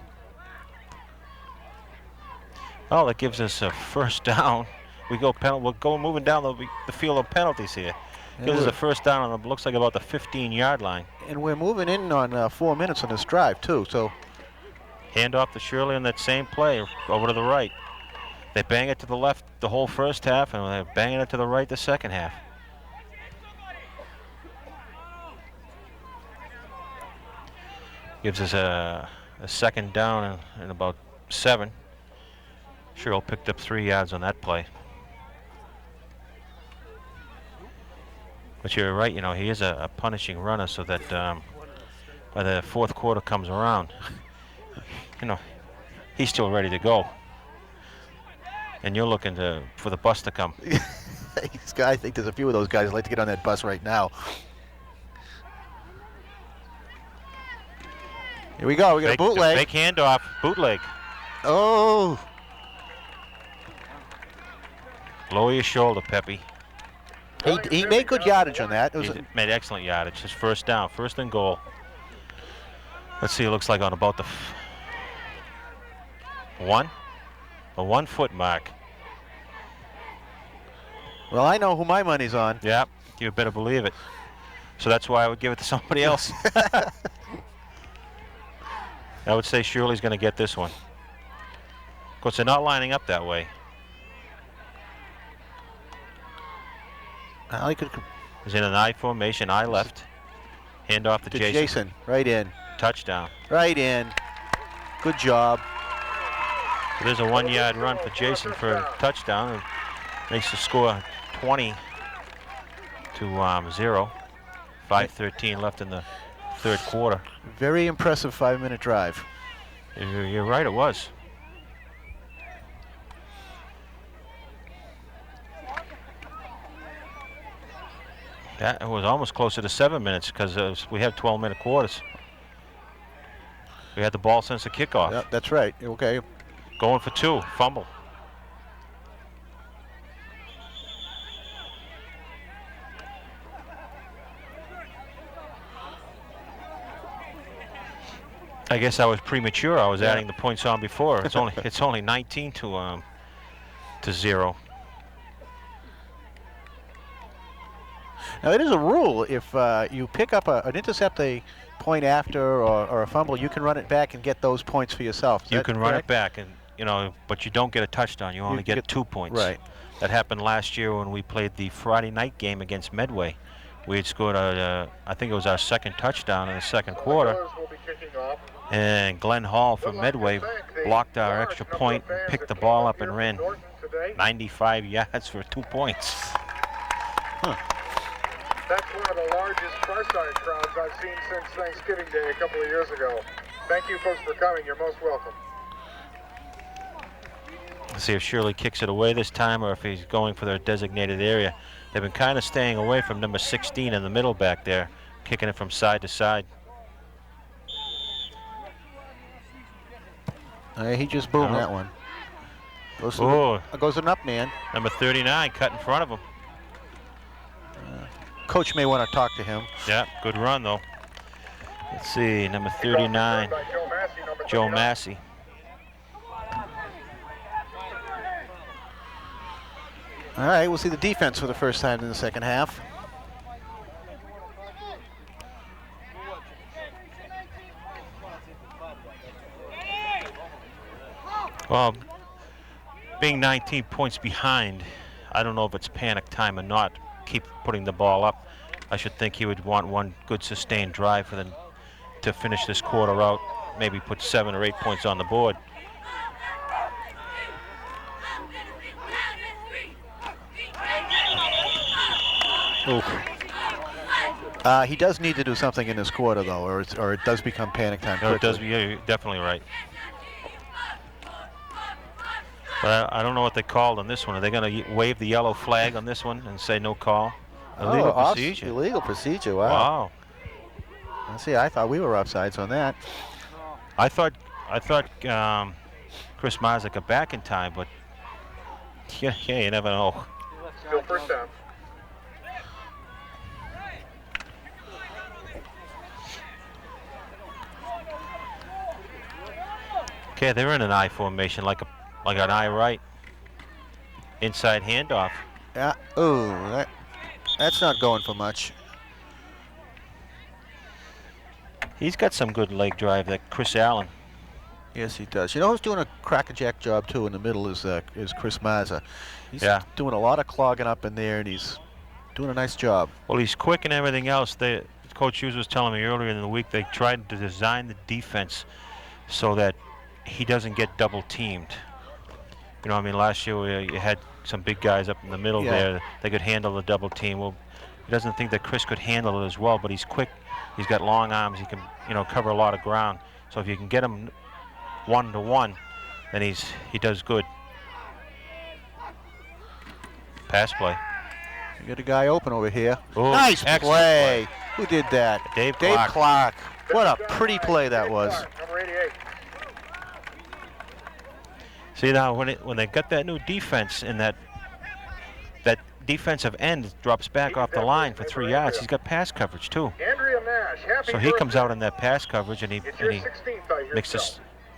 Oh, that gives us a 1st down. We're going moving down the field of penalties here. And Gives us we're- a 1st down on looks like about the 15-yard line. And we're moving in on 4 minutes on this drive, too. So Hand off to Shirley on that same play over to the right. They bang it to the left the whole 1st half, and they're banging it to the right the 2nd half. Gives us a 2nd down and about 7. Shirley picked up 3 yards on that play. But you're right, he is a punishing runner, so that by the 4th quarter comes around, he's still ready to go. And you're looking for the bus to come. I think there's a few of those guys who'd like to get on that bus right now. Here we go. We got a bootleg. Fake handoff, bootleg. Oh, Lower your shoulder, Pepe. he made good yardage on that. It was He made excellent yardage. His 1st down, 1st and goal. Let's see, it looks like on about the 1 foot mark. well, I know who my money's on. Yeah, you better believe it. So that's why I would give it to somebody else. I would say Shirley's going to get this one. Of course, they're not lining up that way. I could He's in an I formation, I left. Hand off to to Jason. Jason. Right in. Touchdown. Right in. Good job. So there's a 1-yard run for Jason for a touchdown, and makes the score 20 to 0. 5:13 left in the 3rd quarter. Very impressive 5-minute drive. You're right, it was. That was almost closer to 7 minutes because we have 12-minute quarters. We had the ball since the kickoff. Yeah, that's right. Okay. Going for 2, fumble. I guess I was premature. I was adding the points on before. It's only 19 to 0. Now, it is a rule. If you pick up an intercept a point after or a fumble, you can run it back and get those points for yourself. Is You that can run it correct? back, and but you don't get a touchdown. You only get 2 points. Right. That happened last year when we played the Friday night game against Medway. We had scored I think it was our 2nd touchdown in the 2nd quarter, Will be kicking off. and Glenn Hall from Medway blocked our extra point and picked the ball up and ran Norton today. 95 yards for 2 points. That's one of the largest Farside crowds I've seen since Thanksgiving Day a couple of years ago. Thank you folks for coming. You're most welcome. Let's see if Shirley kicks it away this time or if he's going for their designated area. They've been kind of staying away from number 16 in the middle back there, kicking it from side to side. He just boomed No. that one. Oh, Goes an up man. number 39 cut in front of him. Coach may want to talk to him. Yeah, good run though. Let's see, number 39, By Joe Massey, number Joe 39. Massey. All right, we'll see the defense for the first time in the second half. Well, being 19 points behind, I don't know if it's panic time or not. Keep putting the ball up. I should think he would want one good sustained drive for them to finish this quarter out. Maybe put 7 or 8 points on the board. He does need to do something in this quarter, though, or it does become panic time. No, it quickly. does. You're definitely right. But I don't know what they called on this one. Are they going to wave the yellow flag on this one and say no call? Illegal procedure. Illegal procedure. Wow. Wow. See, I thought we were offsides on that. I thought Chris Mazza got back in time, but yeah, you never know. Still first down. Okay, they're in an I formation, like an I right. Inside handoff. Yeah. Oh, that's not going for much. He's got some good leg drive, that Chris Allen. Yes, he does. You know who's doing a crackerjack job too in the middle is Chris Mazza. He's doing a lot of clogging up in there, and he's doing a nice job. Well, he's quick and everything else. Coach Hughes was telling me earlier in the week they tried to design the defense so that he doesn't get double teamed. You know, I mean, last year you had some big guys up in the middle there. They could handle the double team. Well, he doesn't think that Chris could handle it as well, but he's quick. He's got long arms. He can, cover a lot of ground. So if you can get him one-to-one, then he does good. Pass play. You got a guy open over here. Ooh, nice play. Who did that? Dave Clark. What a pretty play that was. Number 88. See now, when they got that new defense and that defensive end drops back off the line for 3 yards, he's got pass coverage too. Andrea Nash, happy So he comes birthday. out in that pass coverage and he It's your 16th, I hear.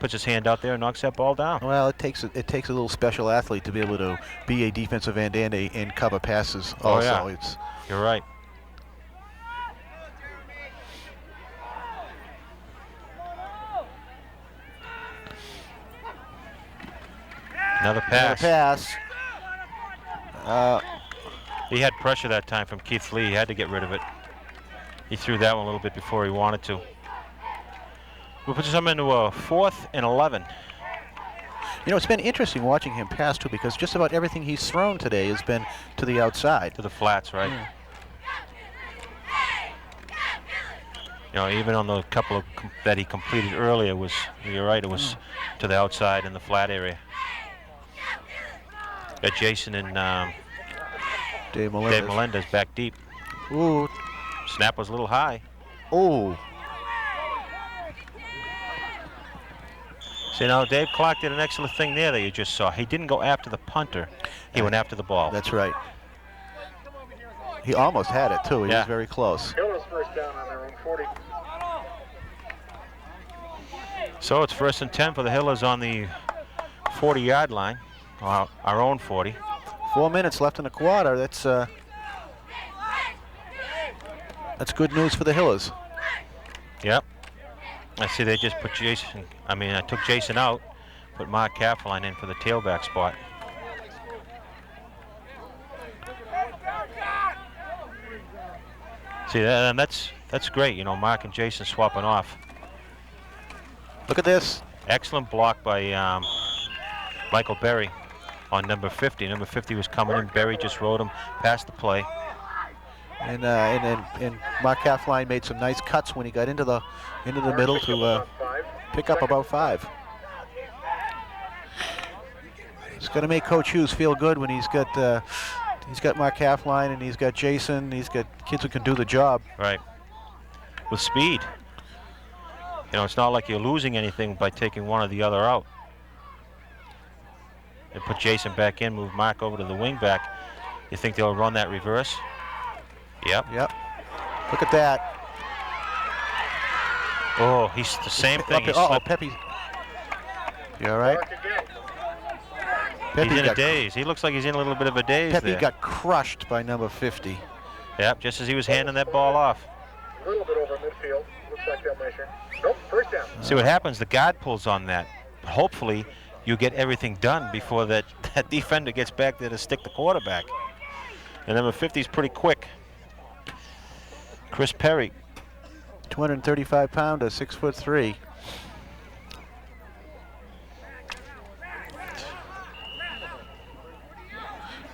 puts his hand out there and knocks that ball down. Well, it takes a little special athlete to be able to be a defensive end and cover passes. Oh, Also, yeah. You're right. Another pass. He had pressure that time from Keith Lee. He had to get rid of it. He threw that one a little bit before he wanted to. We'll put some into a 4th and 11. You know, it's been interesting watching him pass too, because just about everything he's thrown today has been to the outside. To the flats, right? Yeah. You know, even on the couple of that he completed earlier you're right, it was to the outside in the flat area. Got Jason and Dave Melendez. Dave Melendez back deep. Ooh. Snap was a little high. Oh. See, now Dave Clark did an excellent thing there that you just saw. He didn't go after the punter. He went after the ball. That's right. He almost had it too. He was very close. Hill's first down on their own 40. So it's 1st and 10 for the Hillers on the 40-yard line, our own 40. 4 minutes left in the quarter. That's good news for the Hillers. Yep. I see they just put I took Jason out, put Mark Kaffline in for the tailback spot. See, and that's great, Mark and Jason swapping off. Look at this. Excellent block by Michael Berry on number 50. Number 50 was coming in. Berry just rode him past the play. And Mark Kaffline made some nice cuts when he got into the middle to pick up about 5. It's going to make Coach Hughes feel good when he's got Mark Kaffline and he's got Jason. He's got kids who can do the job. Right. with speed. You know, it's not like you're losing anything by taking one or the other out. And put Jason back in, move Mark over to the wing back. You think they'll run that reverse? Yep. Yep. Look at that. Oh, he's the same thing. Uh-oh, Pepe. You all right? He's in a daze. He looks like he's in a little bit of a daze Pepe there. got crushed by number 50. Yep, just as he was handing that ball off. A little bit over midfield. Looks like that measure. Nope, first down. See what happens, the guard pulls on that. Hopefully, you get everything done before that defender gets back there to stick the quarterback. And number 50 is pretty quick. Chris Perry. 235-pounder, 6'3".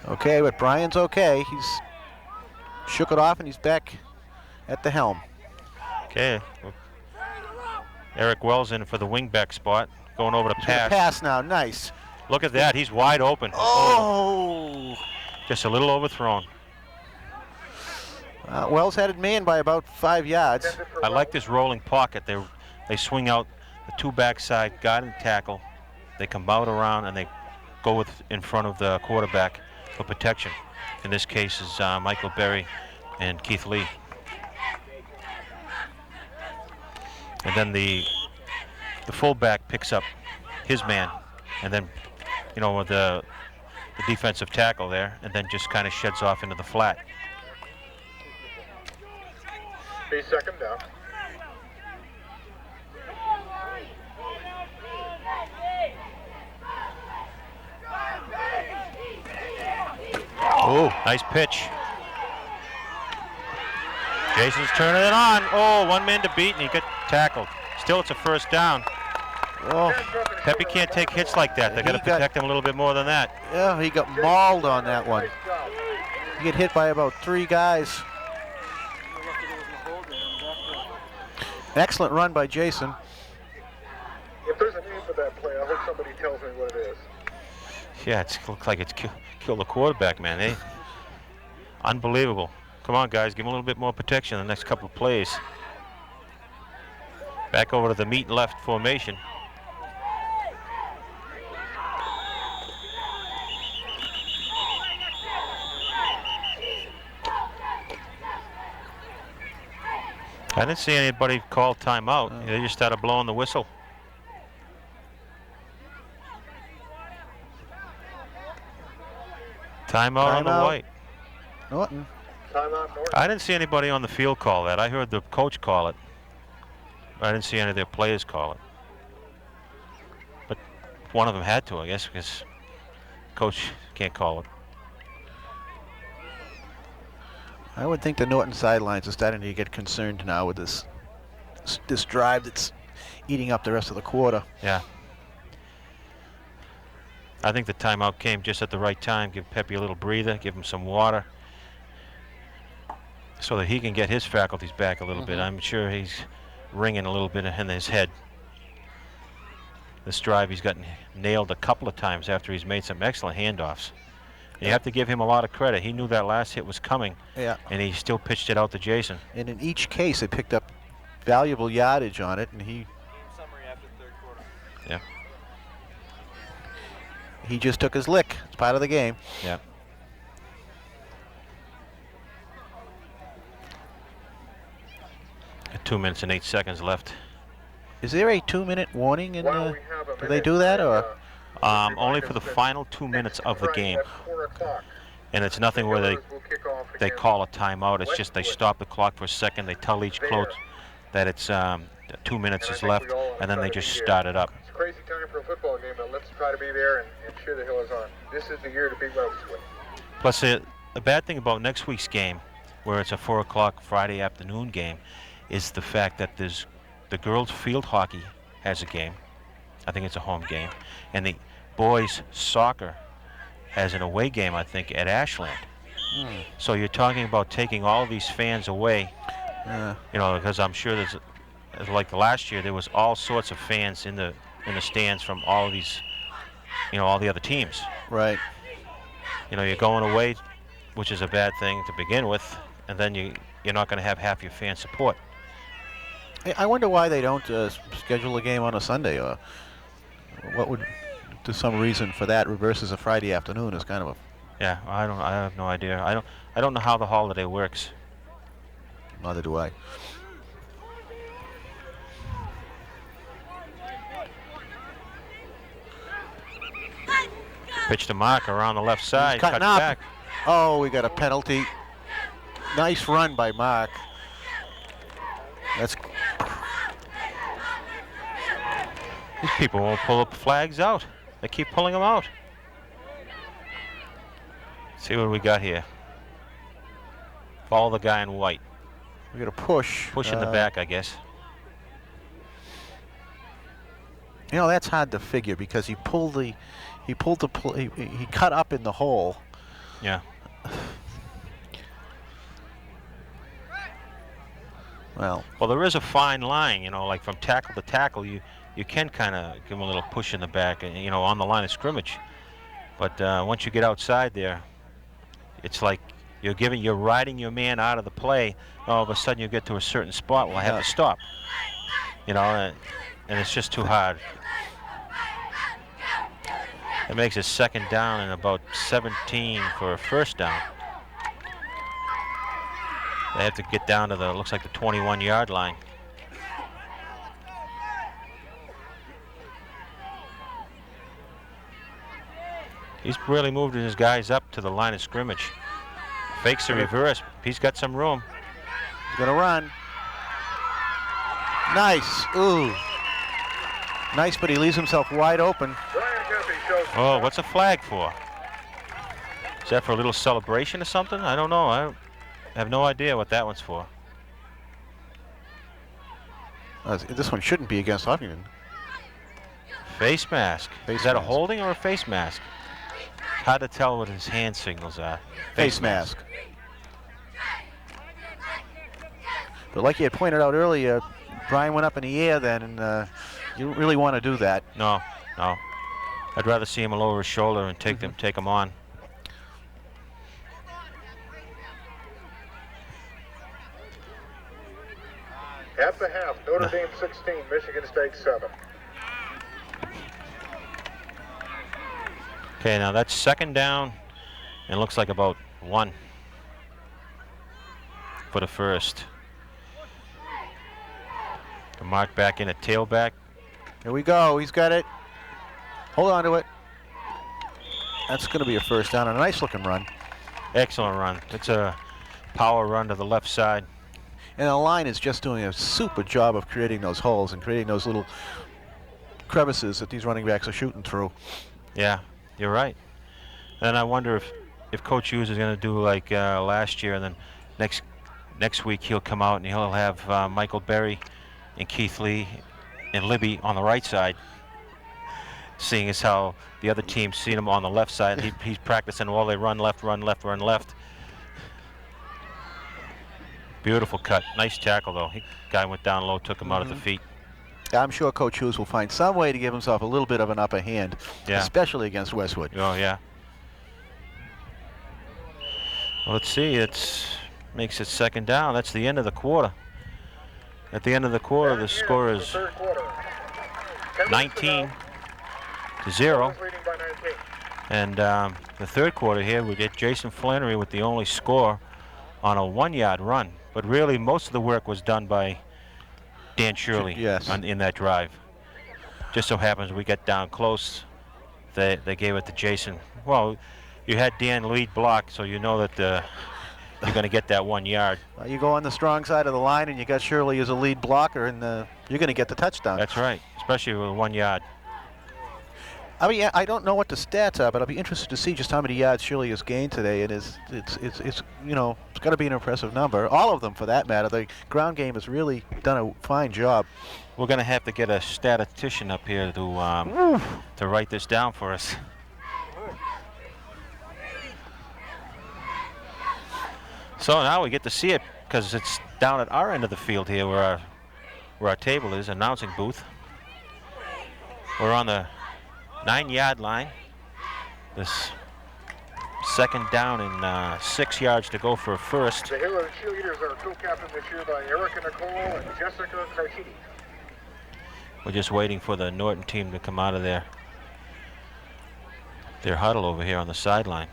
Okay, but Brian's okay. He's shook it off and he's back at the helm. Okay. Eric Wells in for the wingback spot, going over to pass. Pass now, nice. Look at that, he's wide open. Oh! Just a little overthrown. Wells had it manned by about 5 yards. I like this rolling pocket. They swing out the two backside guard and tackle. They come out around and they go in front of the quarterback for protection. In this case is Michael Berry and Keith Lee. And then the fullback picks up his man, and then, you know, with the defensive tackle there, and then just kind of sheds off into the flat. Be second down. Oh, nice pitch. Jason's turning it on. Oh, one man to beat, and he got tackled. Still, it's a first down. Oh, Pepe can't take hits like that. They got to protect him a little bit more than that. yeah, he got mauled on that one. He get hit by about 3 guys. Excellent run by Jason. If there's a name for that play, I hope somebody tells me what it is. Yeah, it looks like it's killed the quarterback, man. Eh? Unbelievable. Come on, guys, give him a little bit more protection in the next couple of plays. Back over to the meet left formation. I didn't see anybody call timeout. They just started blowing the whistle. Timeout on the white. Norton. Timeout, Norton. I didn't see anybody on the field call that. I heard the coach call it. I didn't see any of their players call it. But one of them had to, I guess, because coach can't call it. I would think the Norton sidelines are starting to get concerned now with this drive that's eating up the rest of the quarter. Yeah. I think the timeout came just at the right time. Give Pepe a little breather, give him some water, so that he can get his faculties back a little bit. I'm sure he's ringing a little bit in his head. This drive he's gotten nailed a couple of times after he's made some excellent handoffs. You have to give him a lot of credit. He knew that last hit was coming, and he still pitched it out to Jason. And in each case, it picked up valuable yardage on it, and he... Summary after the third quarter. Yeah. He just took his lick. It's part of the game. Yeah. At 2 minutes and 8 seconds left. Is there a 2-minute warning in While we have a do they minute, do that, or? Only for the final 2 minutes of the game. And it's nothing where they call a timeout. It's just they stop the clock for a second. They tell each coach that it's 2 minutes is left, and then they just start it up. It's a crazy time for a football game, but let's try to be there and ensure the hill is on. This is the year to be well this way. Plus, the bad thing about next week's game, where it's a 4 o'clock Friday afternoon game, is the fact that there's the girls' field hockey has a game. I think it's a home game. And the boys' soccer has an away game, I think, at Ashland. So you're talking about taking all these fans away, you know, because I'm sure there's, like last year, there was all sorts of fans in the stands from all of these, you know, all the other teams. Right. You know, you're going away, which is a bad thing to begin with, and then you're not going to have half your fan support. I wonder why they don't schedule a game on a Sunday, or what would, to some reason for that, versus a Friday afternoon is kind of a. Yeah, I have no idea. I don't know how the holiday works. Neither do I. Pitch to Mark around the left side. Cutting Cut up. back. Oh, we got a penalty. Nice run by Mark. That's. These people won't pull up flags out. They keep pulling them out. See what we got here. Follow the guy in white. We got a push. Push in the back, I guess. You know, that's hard to figure because he cut up in the hole. Yeah. Well, there is a fine line, you know, like from tackle to tackle, you can kind of give him a little push in the back, you know, on the line of scrimmage. But once you get outside there, it's like you're riding your man out of the play. All of a sudden, you get to a certain spot. Well, I have to stop, you know, and it's just too hard. It makes it second down and about 17 for a first down. They have to get down to looks like the 21-yard line. He's really moved his guys up to the line of scrimmage. Fakes the reverse. He's got some room. He's gonna run. Nice. Ooh. Nice, but he leaves himself wide open. Oh, what's a flag for? Is that for a little celebration or something? I don't know. I have no idea what that one's for. This one shouldn't be against Hopkinton. Face mask. Is that a holding or a face mask? Hard to tell what his hand signals are. Face mask. But like you had pointed out earlier, Brian went up in the air then, and you don't really want to do that. No. I'd rather see him lower his shoulder and take them on. At the half, Notre Dame 16, Michigan State 7. Okay, now that's second down, and it looks like about 1 for the first. The mark back in a tailback. Here we go. He's got it. Hold on to it. That's going to be a first down and a nice looking run. Excellent run. It's a power run to the left side. And the line is just doing a super job of creating those holes and creating those little crevices that these running backs are shooting through. Yeah, you're right. And I wonder if Coach Hughes is going to do like last year, and then next week he'll come out and he'll have Michael Berry and Keith Lee and Libby on the right side, seeing as how the other team's seen him on the left side. He's practicing while they run left, run left, run left. Beautiful cut. Nice tackle, though. Guy went down low, took him out at the feet. I'm sure Coach Hughes will find some way to give himself a little bit of an upper hand, especially against Westwood. Oh, yeah. Well, let's see. It makes it second down. That's the end of the quarter. At the end of the quarter, the score is 19-0. And the third quarter here, we get Jason Flannery with the only score on a 1-yard run. But really, most of the work was done by Dan Shirley in that drive. Just so happens we get down close. They gave it to Jason. Well, you had Dan lead block, so you know that you're going to get that 1 yard. You go on the strong side of the line, and you got Shirley as a lead blocker, and you're going to get the touchdown. That's right, especially with 1 yard. I mean, I don't know what the stats are, but I'll be interested to see just how many yards Shirley has gained today. And it's you know, it's got to be an impressive number. All of them, for that matter. The ground game has really done a fine job. We're going to have to get a statistician up here to write this down for us. So now we get to see it because it's down at our end of the field here where our table is, announcing booth. We're on the 9-yard line. This Second down and 6 yards to go for a first. The Hiller cheerleaders are co-captained this year by Erica Nicole and Jessica Carchidi. We're just waiting for the Norton team to come out of their huddle over here on the sideline.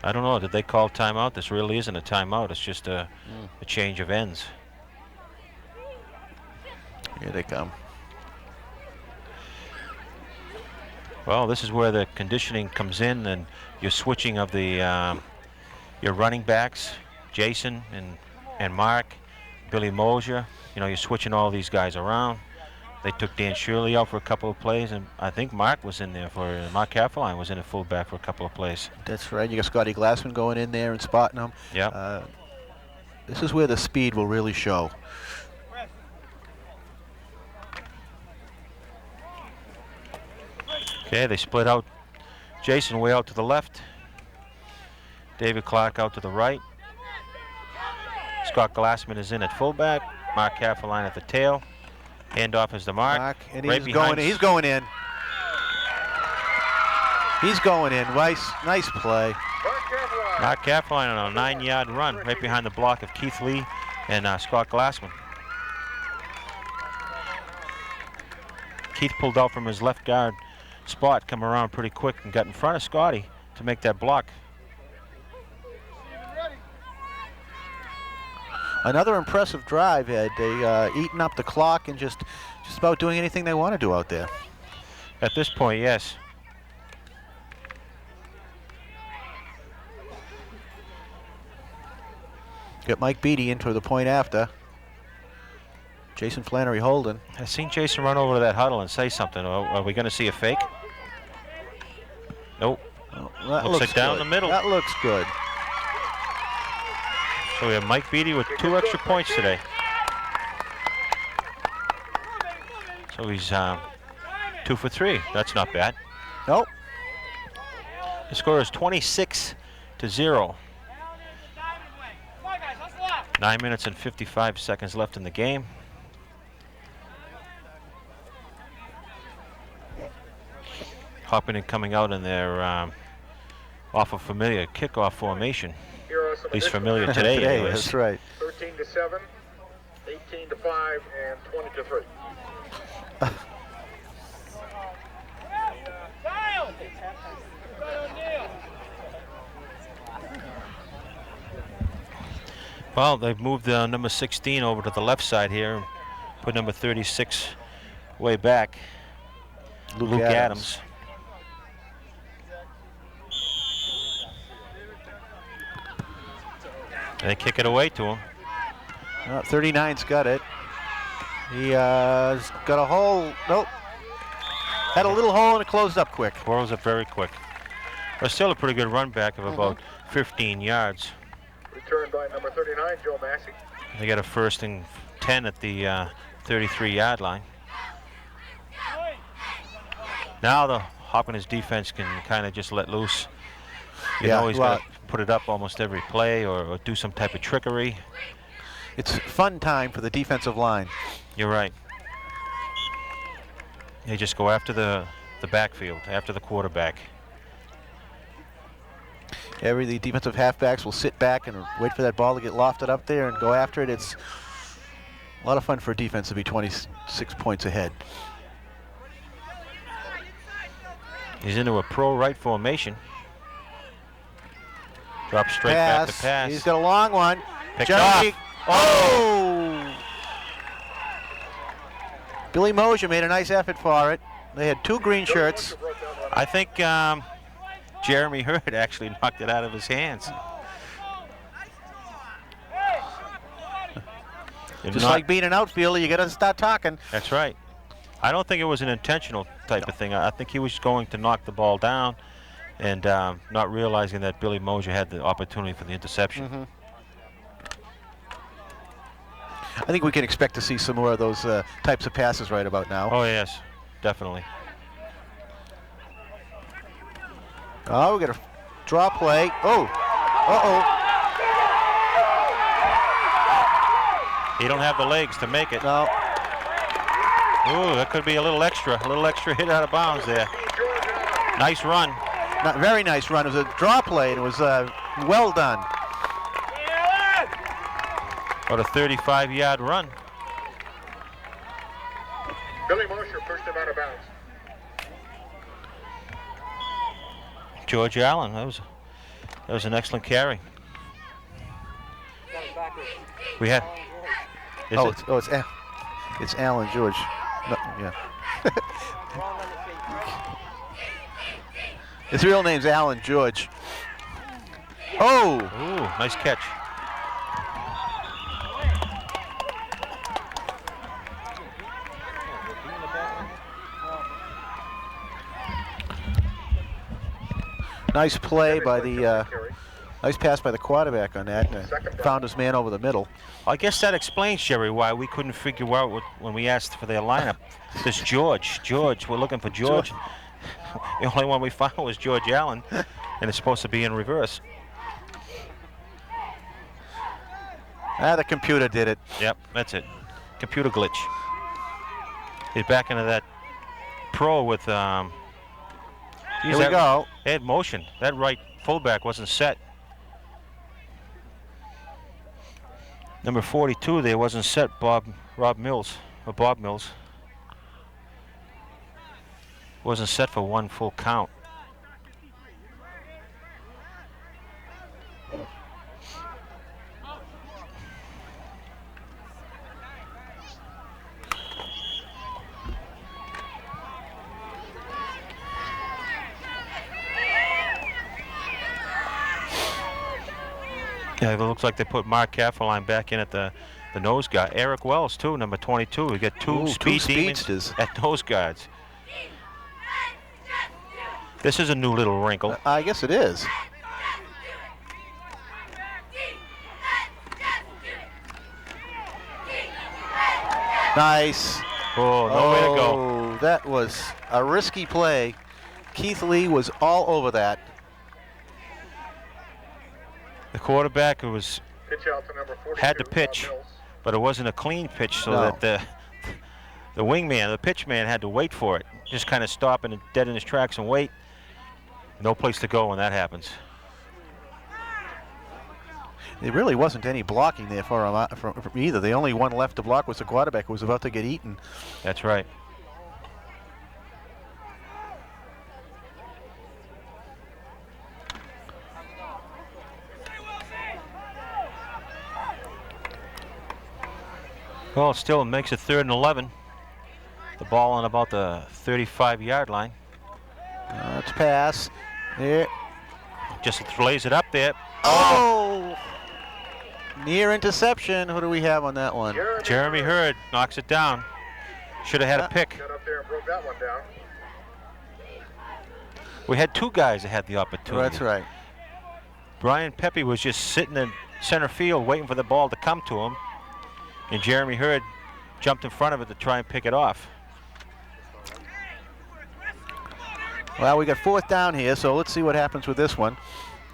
I don't know, did they call timeout? This really isn't a timeout, it's just a change of ends. Here they come. Well, this is where the conditioning comes in, and your switching of the your running backs, Jason and Mark, Billy Mosier. You know, you're switching all these guys around. They took Dan Shirley out for a couple of plays, and I think Mark was in there for Mark Kafferline was in at fullback for a couple of plays. That's right. You got Scotty Glassman going in there and spotting them. Yeah. This is where the speed will really show. Okay, they split out. Jason way out to the left. David Clark out to the right. Scott Glassman is in at fullback. Mark Kafferline at the tail. Handoff is to Mark. And he's going in. He's going in. He's going in. Nice play. Mark Kafferline on a 9-yard run right behind the block of Keith Lee and Scott Glassman. Keith pulled out from his left guard spot, come around pretty quick and got in front of Scotty to make that block. Another impressive drive, Ed. They eating up the clock and just about doing anything they want to do out there. At this point, yes. Got Mike Beattie into the point after. Jason Flannery holding. I seen Jason run over to that huddle and say something. Are we going to see a fake? Nope. Oh, that looks like down the middle. That looks good. So we have Mike Beattie with 2 extra points today. So he's 2 for 3. That's not bad. Nope. The score is 26-0. 9 minutes and 55 seconds left in the game. Hopkinton coming out in their awful familiar kickoff formation. At least familiar today, anyways. That's right. 13-7, 18-5, and 20-3. Well, they've moved number 16 over to the left side here and put number 36 way back. Luke Adams. They kick it away to him. 39's got it. He has got a hole. Nope. Had a little hole and it closed up quick. Closed up very quick. But still a pretty good run back of about 15 yards. Returned by number 39, Joe Massey. They got a 1st and 10 at the 33-yard line. Now the Hopkins defense can kind of just let loose. You know he's got to put it up almost every play or do some type of trickery. It's fun time for the defensive line. You're right. They just go after the backfield, after the quarterback. The defensive halfbacks will sit back and wait for that ball to get lofted up there and go after it. It's a lot of fun for a defense to be 26 points ahead. He's into a pro right formation. Drop straight back to pass. He's got a long one. Picked off. Oh! Billy Mosier made a nice effort for it. They had 2 green shirts. I think Jeremy Hurd actually knocked it out of his hands. Just like being an outfielder, you got to start talking. That's right. I don't think it was an intentional type of thing. I think he was going to knock the ball down and not realizing that Billy Mosier had the opportunity for the interception. I think we can expect to see some more of those types of passes right about now. Oh, yes, definitely. Oh, we got a draw play. Oh, uh-oh. He don't have the legs to make it. No. Ooh, that could be a little extra hit out of bounds there. Nice run. Not very nice run. It was a draw play, and it was well done. What a 35-yard run. Billy Mosher pushed him out of bounds. George Allen, that was an excellent carry. We had. It's Alan George. No, yeah. His real name's Alan George. Oh! Ooh, nice catch. Nice play by the, nice pass by the quarterback on that. Found his man over the middle. I guess that explains, Jerry, why we couldn't figure out when we asked for their lineup. This George, we're looking for George. The only one we found was George Allen, and it's supposed to be in reverse. The computer did it. Yep, that's it. Computer glitch. He's back into that pro with, Here we go. They had motion. That right fullback wasn't set. Number 42 there wasn't set, Bob Mills. Wasn't set for one full count. Yeah, it looks like they put Mark Cafferline back in at the nose guard. Eric Wells, too, number 22. We got two speed demons at nose guards. This is a new little wrinkle. I guess it is. Nice. Oh, nowhere to go. That was a risky play. Keith Lee was all over that. The quarterback was Pitch out to number 42, had to pitch, but it wasn't a clean pitch, so that the wingman, the pitch man, had to wait for it. Just kind of stop and dead in his tracks and wait. No place to go when that happens. There really wasn't any blocking there for him from either. The only one left to block was the quarterback who was about to get eaten. That's right. Well, still it makes it 3rd and 11. The ball on about the 35-yard line. Let's pass. There. Just lays it up there. Oh! Near interception. Who do we have on that one? Jeremy Hurd knocks it down. Should have had a pick. Got up there and broke that one down. We had two guys that had the opportunity. That's right. Brian Pepe was just sitting in center field waiting for the ball to come to him. And Jeremy Hurd jumped in front of it to try and pick it off. Well, we got 4th down here, so let's see what happens with this one.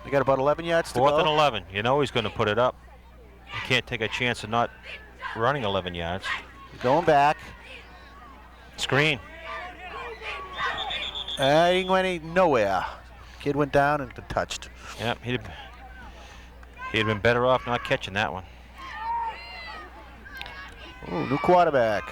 We got about 11 yards to go. 4th and 11. You know he's going to put it up. You can't take a chance of not running 11 yards. Going back. Screen. He went nowhere. Kid went down and touched. Yep, he'd have been better off not catching that one. Ooh, new quarterback.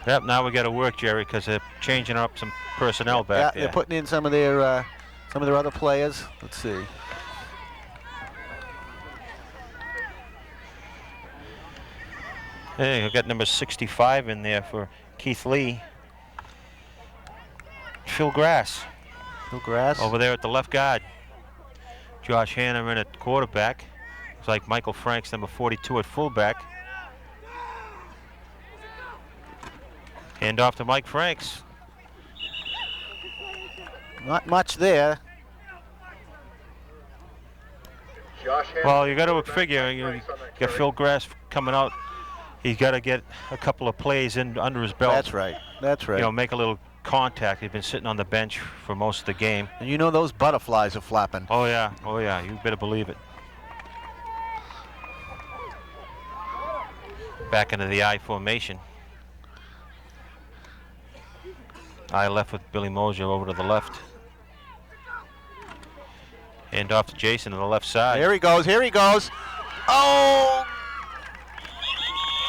Yep, now we got to work, Jerry, because they're changing up some personnel back there. They're putting in some of their other players. Let's see. Hey, we got number 65 in there for Keith Lee. Phil Grass. Phil Grass. Over there at the left guard. Josh Hanneman at quarterback. Looks like Michael Franks, number 42 at fullback. Hand off to Mike Franks. Not much there. Well, you got to figure, you got Phil Grass coming out. He's got to get a couple of plays in under his belt. That's right. That's right. You know, make a little contact. He's been sitting on the bench for most of the game. And you know those butterflies are flapping. Oh yeah, you better believe it. Back into the I formation. I left with Billy Mosier over to the left. Hand off to Jason to the left side. Here he goes. Here he goes. Oh!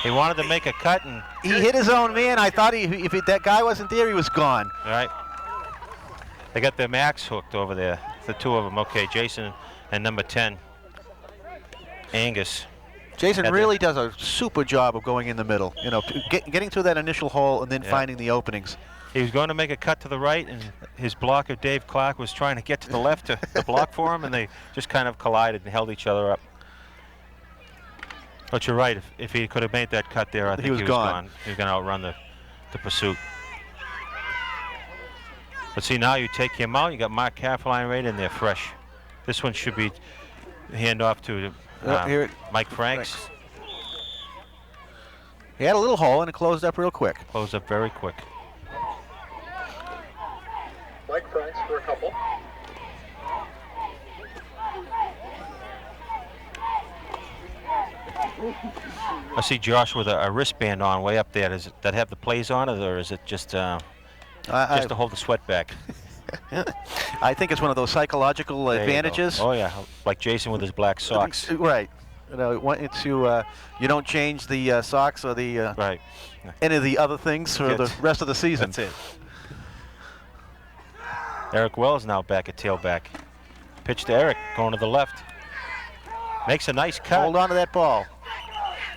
He wanted to make a cut, and He hit his own man. I thought if that guy wasn't there, he was gone. right. They got their max hooked over there. The two of them. Okay, Jason and number 10, Angus. Jason really does a super job of going in the middle. You know, getting through that initial hole and then finding the openings. He was going to make a cut to the right, and his blocker, Dave Clark, was trying to get to the left to block for him, and they just kind of collided and held each other up. But you're right. If he could have made that cut there, I think he was gone. He was going to outrun the pursuit. But see, now you take him out. You got Mark Caroline right in there, fresh. This one should be hand off to Mike Franks. He had a little hole, and it closed up real quick. Closed up very quick. Mike Franks for a couple. I see Josh with a wristband on way up there. Does that have the plays on it, or is it just to hold the sweat back? I think it's one of those psychological advantages. Oh yeah, like Jason with his black socks. Right. You know, it's you don't change the socks or the Right. any of the other things for the rest of the season. That's it. Eric Wells now back at tailback. Pitch to Eric, going to the left. Makes a nice cut. Hold on to that ball.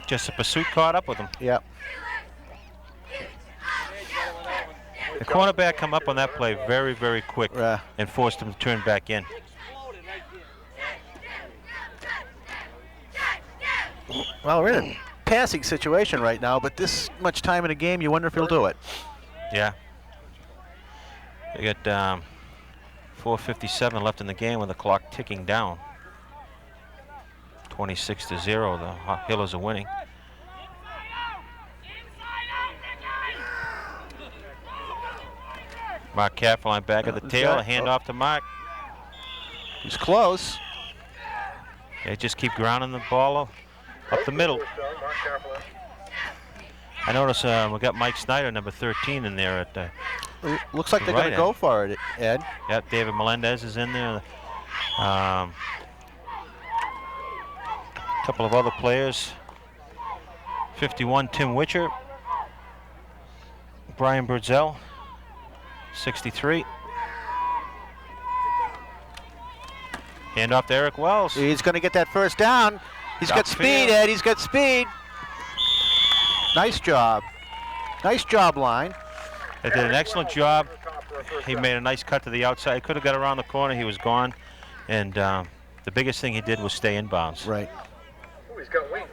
Just a pursuit caught up with him. Yep. The cornerback come up on that play very, very quick and forced him to turn back in. Well, we're in a passing situation right now, but this much time in a game, you wonder if he'll do it. Yeah. They got 4:57 left in the game with the clock ticking down. 26-0, the Hillers are winning. Mark Caroline back at the tail, a hand off to Mark. He's close. They just keep grounding the ball up the middle. I notice we got Mike Snyder, number 13, in there at the. Looks like they're going to go for it, Ed. Yep, David Melendez is in there. A couple of other players. 51, Tim Witcher. Brian Burdzell, 63. Hand off to Eric Wells. He's going to get that first down. He's got speed, Ed. He's got speed. Nice job. Nice job, line. They did an excellent job. He made a nice cut to the outside. He could have got around the corner. He was gone. And the biggest thing he did was stay in bounds. Right. Oh, he's got wings.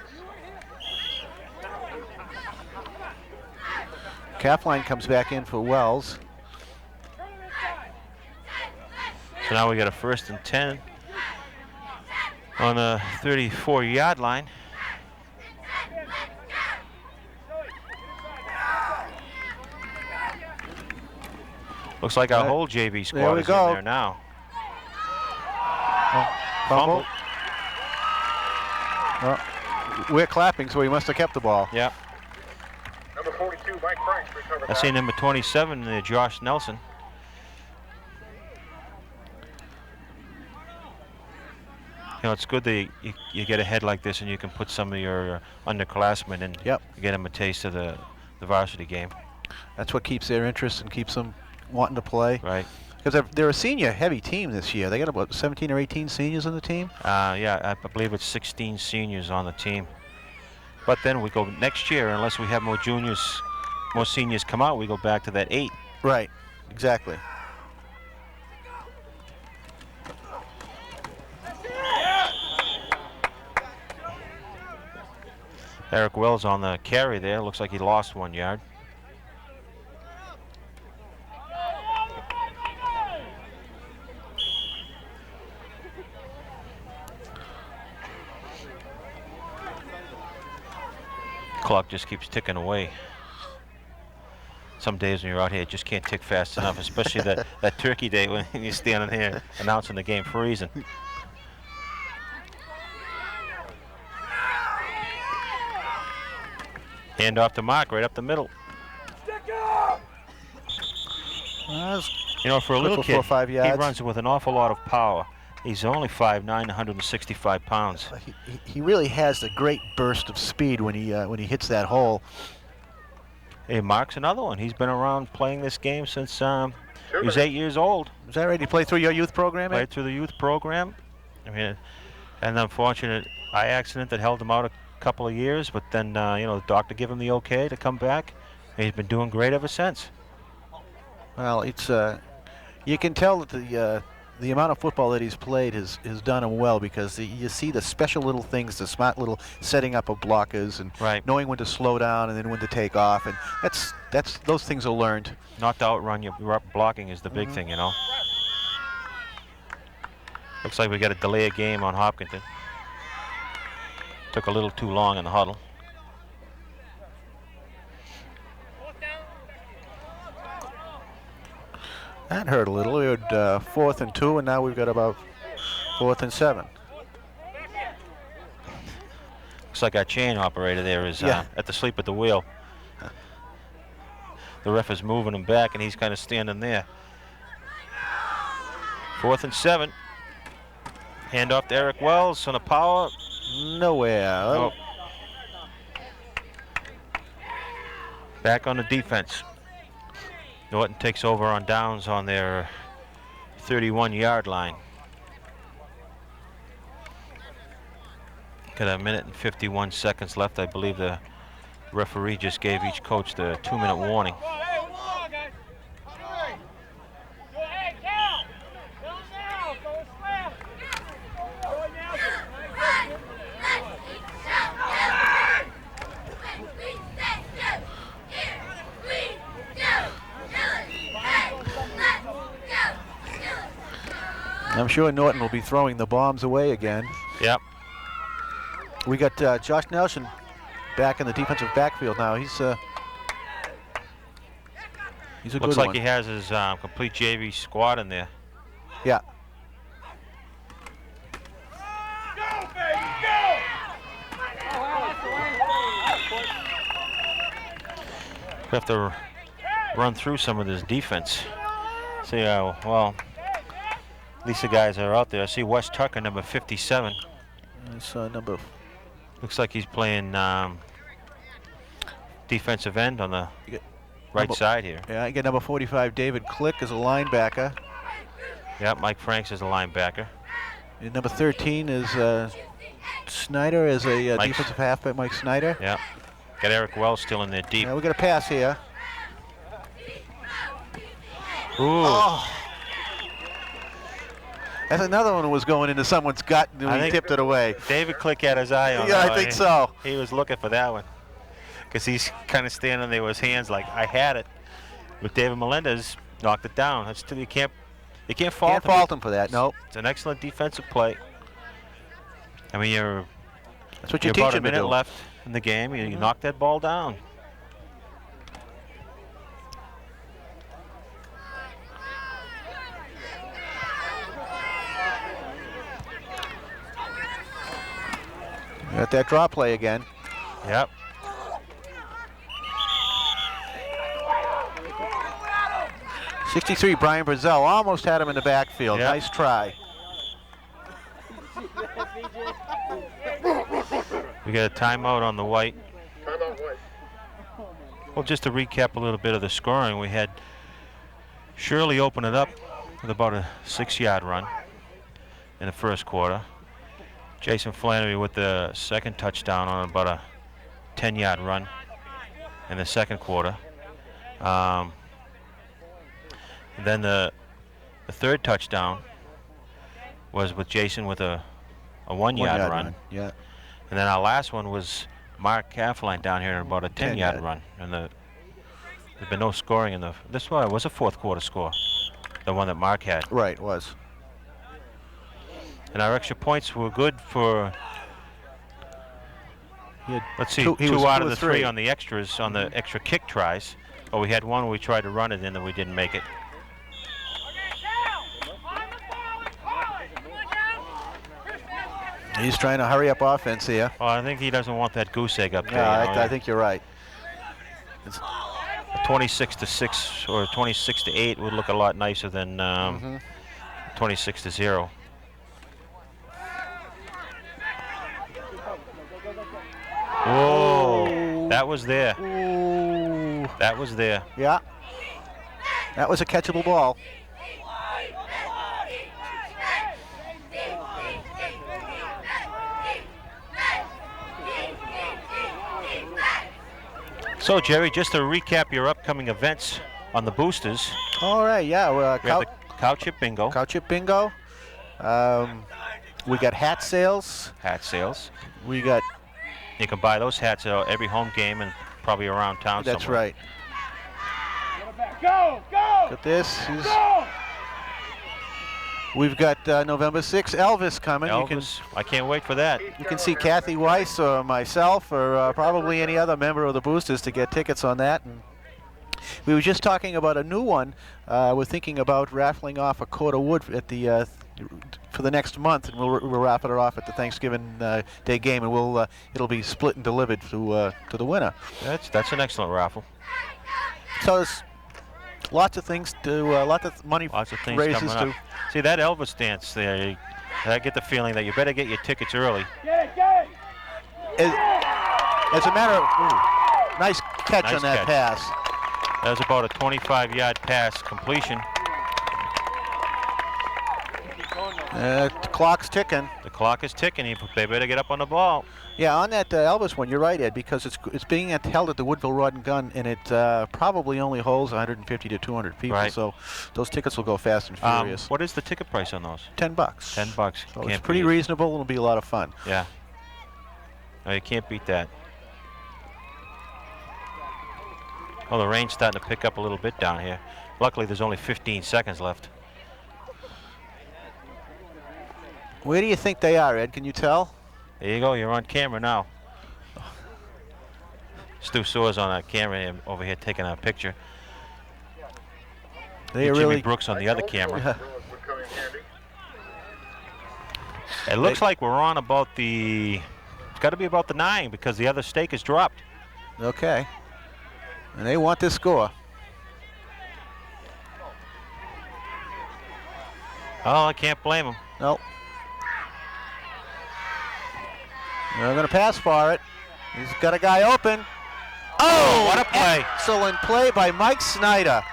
Calfline comes back in for Wells. So now we got a 1st and 10 on the 34-yard line. Looks like our whole JV squad is in there now. Fumble. Well, we're clapping, so he must have kept the ball. Yeah. Number 42, Mike Franks recovered. I see number 27 there, Josh Nelson. You know, it's good that you get ahead like this and you can put some of your underclassmen in. Yep. Get them a taste of the varsity game. That's what keeps their interest and keeps them wanting to play. Right. Because they're a senior-heavy team this year. They got about 17 or 18 seniors on the team. Yeah, I believe it's 16 seniors on the team. But then we go next year, unless we have more juniors, more seniors come out, we go back to that 8. Right. Exactly. Eric Wells on the carry there. Looks like he lost 1 yard. Clock just keeps ticking away. Some days when you're out here, it just can't tick fast enough, especially that turkey day when you're standing here announcing the game freezing. Hand off to Mark, right up the middle. You know, for a little Quick for kid, 4 or 5 he yards. runs with an awful lot of power. He's only 5'9", 165 pounds. He really has a great burst of speed when he hits that hole. Hey, Mark's another one. He's been around playing this game since he was 8 years old. Is that right? He played through your youth program? Played through the youth program. I mean, an unfortunate eye accident that held him out a couple of years, but then you know, the doctor gave him the okay to come back. And he's been doing great ever since. Well, it's you can tell that the amount of football that he's played has done him well, because you see the special little things, the smart little setting up of blockers, and knowing when to slow down and then when to take off, and that's those things are learned. Not to outrun you. Blocking is the big thing, you know. Looks like we got a delay of game on Hopkinton. Took a little too long in the huddle. That hurt a little. We had 4th and 2, and now we've got about 4th and 7. Looks like our chain operator there is at the sleep at the wheel. The ref is moving him back, and he's kind of standing there. 4th and 7. Hand off to Eric Wells on a power. Nowhere. Oh. Back on the defense. Norton takes over on downs on their 31-yard line. Got a minute and 51 seconds left. I believe the referee just gave each coach the 2-minute warning. I'm sure Norton will be throwing the bombs away again. Yep. We got Josh Nelson back in the defensive backfield now. He's a good one. Looks like he has his complete JV squad in there. Yeah. We have to run through some of this defense. See how well at least the guys are out there. I see Wes Tucker, number 57. It's number. Looks like he's playing defensive end on the right side here. Yeah, I get number 45, David Click, as a linebacker. Yeah, Mike Franks is a linebacker. And number 13 is Snyder as a defensive halfback, Mike Snyder. Yeah. Got Eric Wells still in there deep. Yeah, we got a pass here. Ooh. Oh. That's another one that was going into someone's gut, and he tipped it away. David Click had his eye on that. Yeah, I think so. He was looking for that one, because he's kind of standing there with his hands like, I had it. But David Melendez knocked it down. That's still, you can't fault him for that. No. It's an excellent defensive play. I mean, that's what you teach about him a minute to do. left in the game. You knock that ball down. Got that draw play again. Yep. '63, Brian Brazel almost had him in the backfield. Yep. Nice try. We got a timeout on the white. Timeout white. Well, just to recap a little bit of the scoring, we had Shirley open it up with about a 6-yard run in the first quarter. Jason Flannery with the second touchdown on about a 10-yard run in the second quarter. Then the third touchdown was with Jason with a 1-yard run. Yeah. And then our last one was Mark Kaffline down here in about a 10-yard run. And there's been no scoring in this one was a fourth quarter score, the one that Mark had. Right, it was. And our extra points were good for, let's see, two out of the three on the extras, on the extra kick tries. But we had one where we tried to run it in and we didn't make it. He's trying to hurry up offense here. Well, I think he doesn't want that goose egg up there. Yeah, I think you're right. A 26-6 or 26-8 would look a lot nicer than 26-0. Whoa, that was there. Ooh. That was there. Yeah. That was a catchable ball. So, Jerry, just to recap your upcoming events on the boosters. All right, yeah. We have the cow chip bingo. Cow chip bingo. We got hat sales. Hat sales. We got. You can buy those hats at every home game and probably around town That's somewhere. right. Go! Go! Got this. Go! We've got November 6th, Elvis coming. Elvis, I can't wait for that. You can see Kathy Weiss or myself or probably any other member of the boosters to get tickets on that. And we were just talking about a new one. We're thinking about raffling off a cord of wood at the for the next month, and we'll raffle it off at the Thanksgiving Day game, and it'll be split and delivered to the winner. That's an excellent raffle. So there's lots of things to lots of money Lots of things raises coming to. up. See that Elvis dance there? I get the feeling that you better get your tickets early. Get it, get it! As a matter of nice catch Nice on that catch. pass. That was about a 25-yard pass completion. The clock's ticking. The clock is ticking. They better get up on the ball. Yeah, on that Elvis one, you're right, Ed, because it's being held at the Woodville Rod and Gun, and it probably only holds 150 to 200 people. Right. So those tickets will go fast and furious. What is the ticket price on those? $10. $10. So Can't it's pretty beat it. reasonable. It'll be a lot of fun. Yeah. No, you can't beat that. Well, the rain's starting to pick up a little bit down here. Luckily, there's only 15 seconds left. Where do you think they are, Ed? Can you tell? There you go. You're on camera now. Stu Sewer's on that camera here, over here taking a picture. They are Jimmy really. Brooks on the other camera. Yeah. Would come in handy. It looks like we're on about the. It's got to be about the 9 because the other stake is dropped. Okay. And they want this score. Oh, I can't blame them. Nope. They're going to pass for it. He's got a guy open. Oh, what a play! Excellent play by Mike Snyder.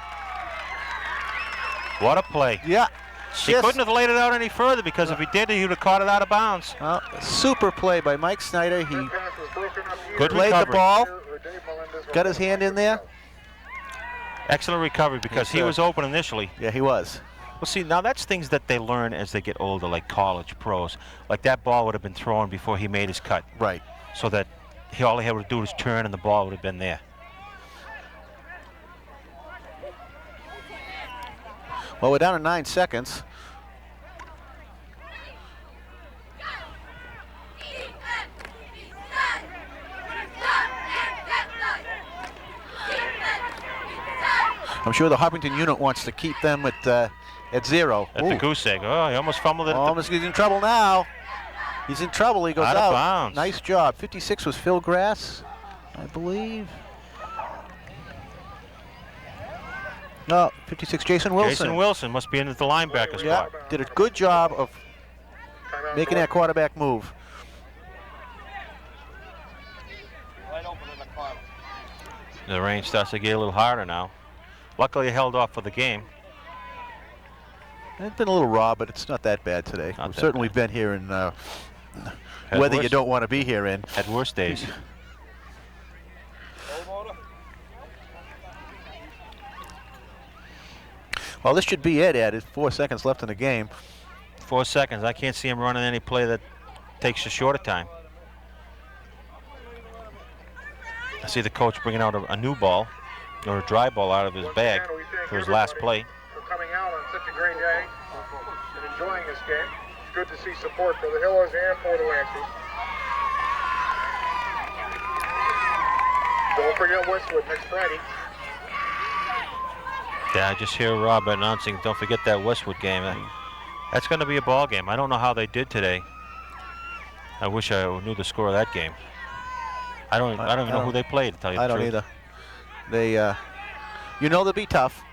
What a play! Yeah. He couldn't have laid it out any further because if he did, he would have caught it out of bounds. Super play by Mike Snyder. He That pass was broken up here. Good played the recovery. ball, Or Dave Melendez got his hand in there. Excellent recovery because Yes, he sir. was open initially. Yeah, he was. Well, see, now that's things that they learn as they get older, like college pros. Like that ball would have been thrown before he made his cut, Right. so that all he had to do was turn and the ball would have been there. Well, we're down to 9 seconds. I'm sure the Hopkinton unit wants to keep them at 0. At the goose egg. Oh, he almost fumbled it. at the- Almost he's in trouble now. He's in trouble. He goes Out out. of bounds. Nice job. 56 was Phil Grass, I believe. No, 56 Jason Wilson. Jason Wilson must be in at the linebacker Yeah, spot. did a good job of Timeout making that quarterback move. Right open in the corner. The rain starts to get a little harder now. Luckily, he held off for the game. It's been a little raw, but it's not that bad today. Not We've that certainly bad. been here in Had weather you worse- don't want to be here in. Had worse days. Low motor. Well, this should be it, Ed. It's 4 seconds left in the game. 4 seconds. I can't see him running any play that takes a shorter time. I see the coach bringing out a new ball, or a dry ball out of his Once bag again, we thank for his last everybody play. for coming out on such a great day and enjoying this game. It's good to see support for the Hillos and for the Lancers. Don't forget Westwood next Friday. Yeah, I just hear Rob announcing, don't forget that Westwood game. That's going to be a ball game. I don't know how they did today. I wish I knew the score of that game. I don't even know who they played, to tell you the I don't truth. either. They You know they'll be tough.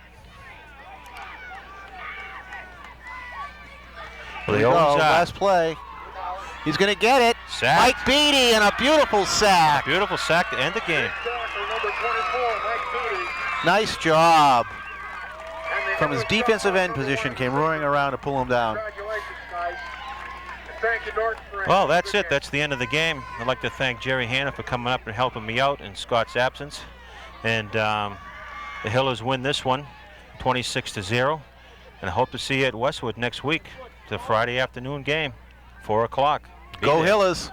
Well, Here the we go, Owens, last play. He's going to get it. Sacked. Mike Beatty and a beautiful sack. Beautiful sack to end the game. Tackle number 24, Mike Beatty. Nice job. And the From his defensive end position, came roaring around to pull him down. Congratulations, guys. And thank you, Norton, for Well, having a that's good it. game. That's the end of the game. I'd like to thank Jerry Hanna for coming up and helping me out in Scott's absence. And the Hillers win this one, 26-0. And I hope to see you at Westwood next week. It's a Friday afternoon game, 4 o'clock. Be Go there. Hillers.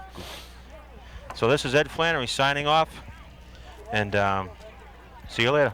So this is Ed Flannery signing off. And see you later.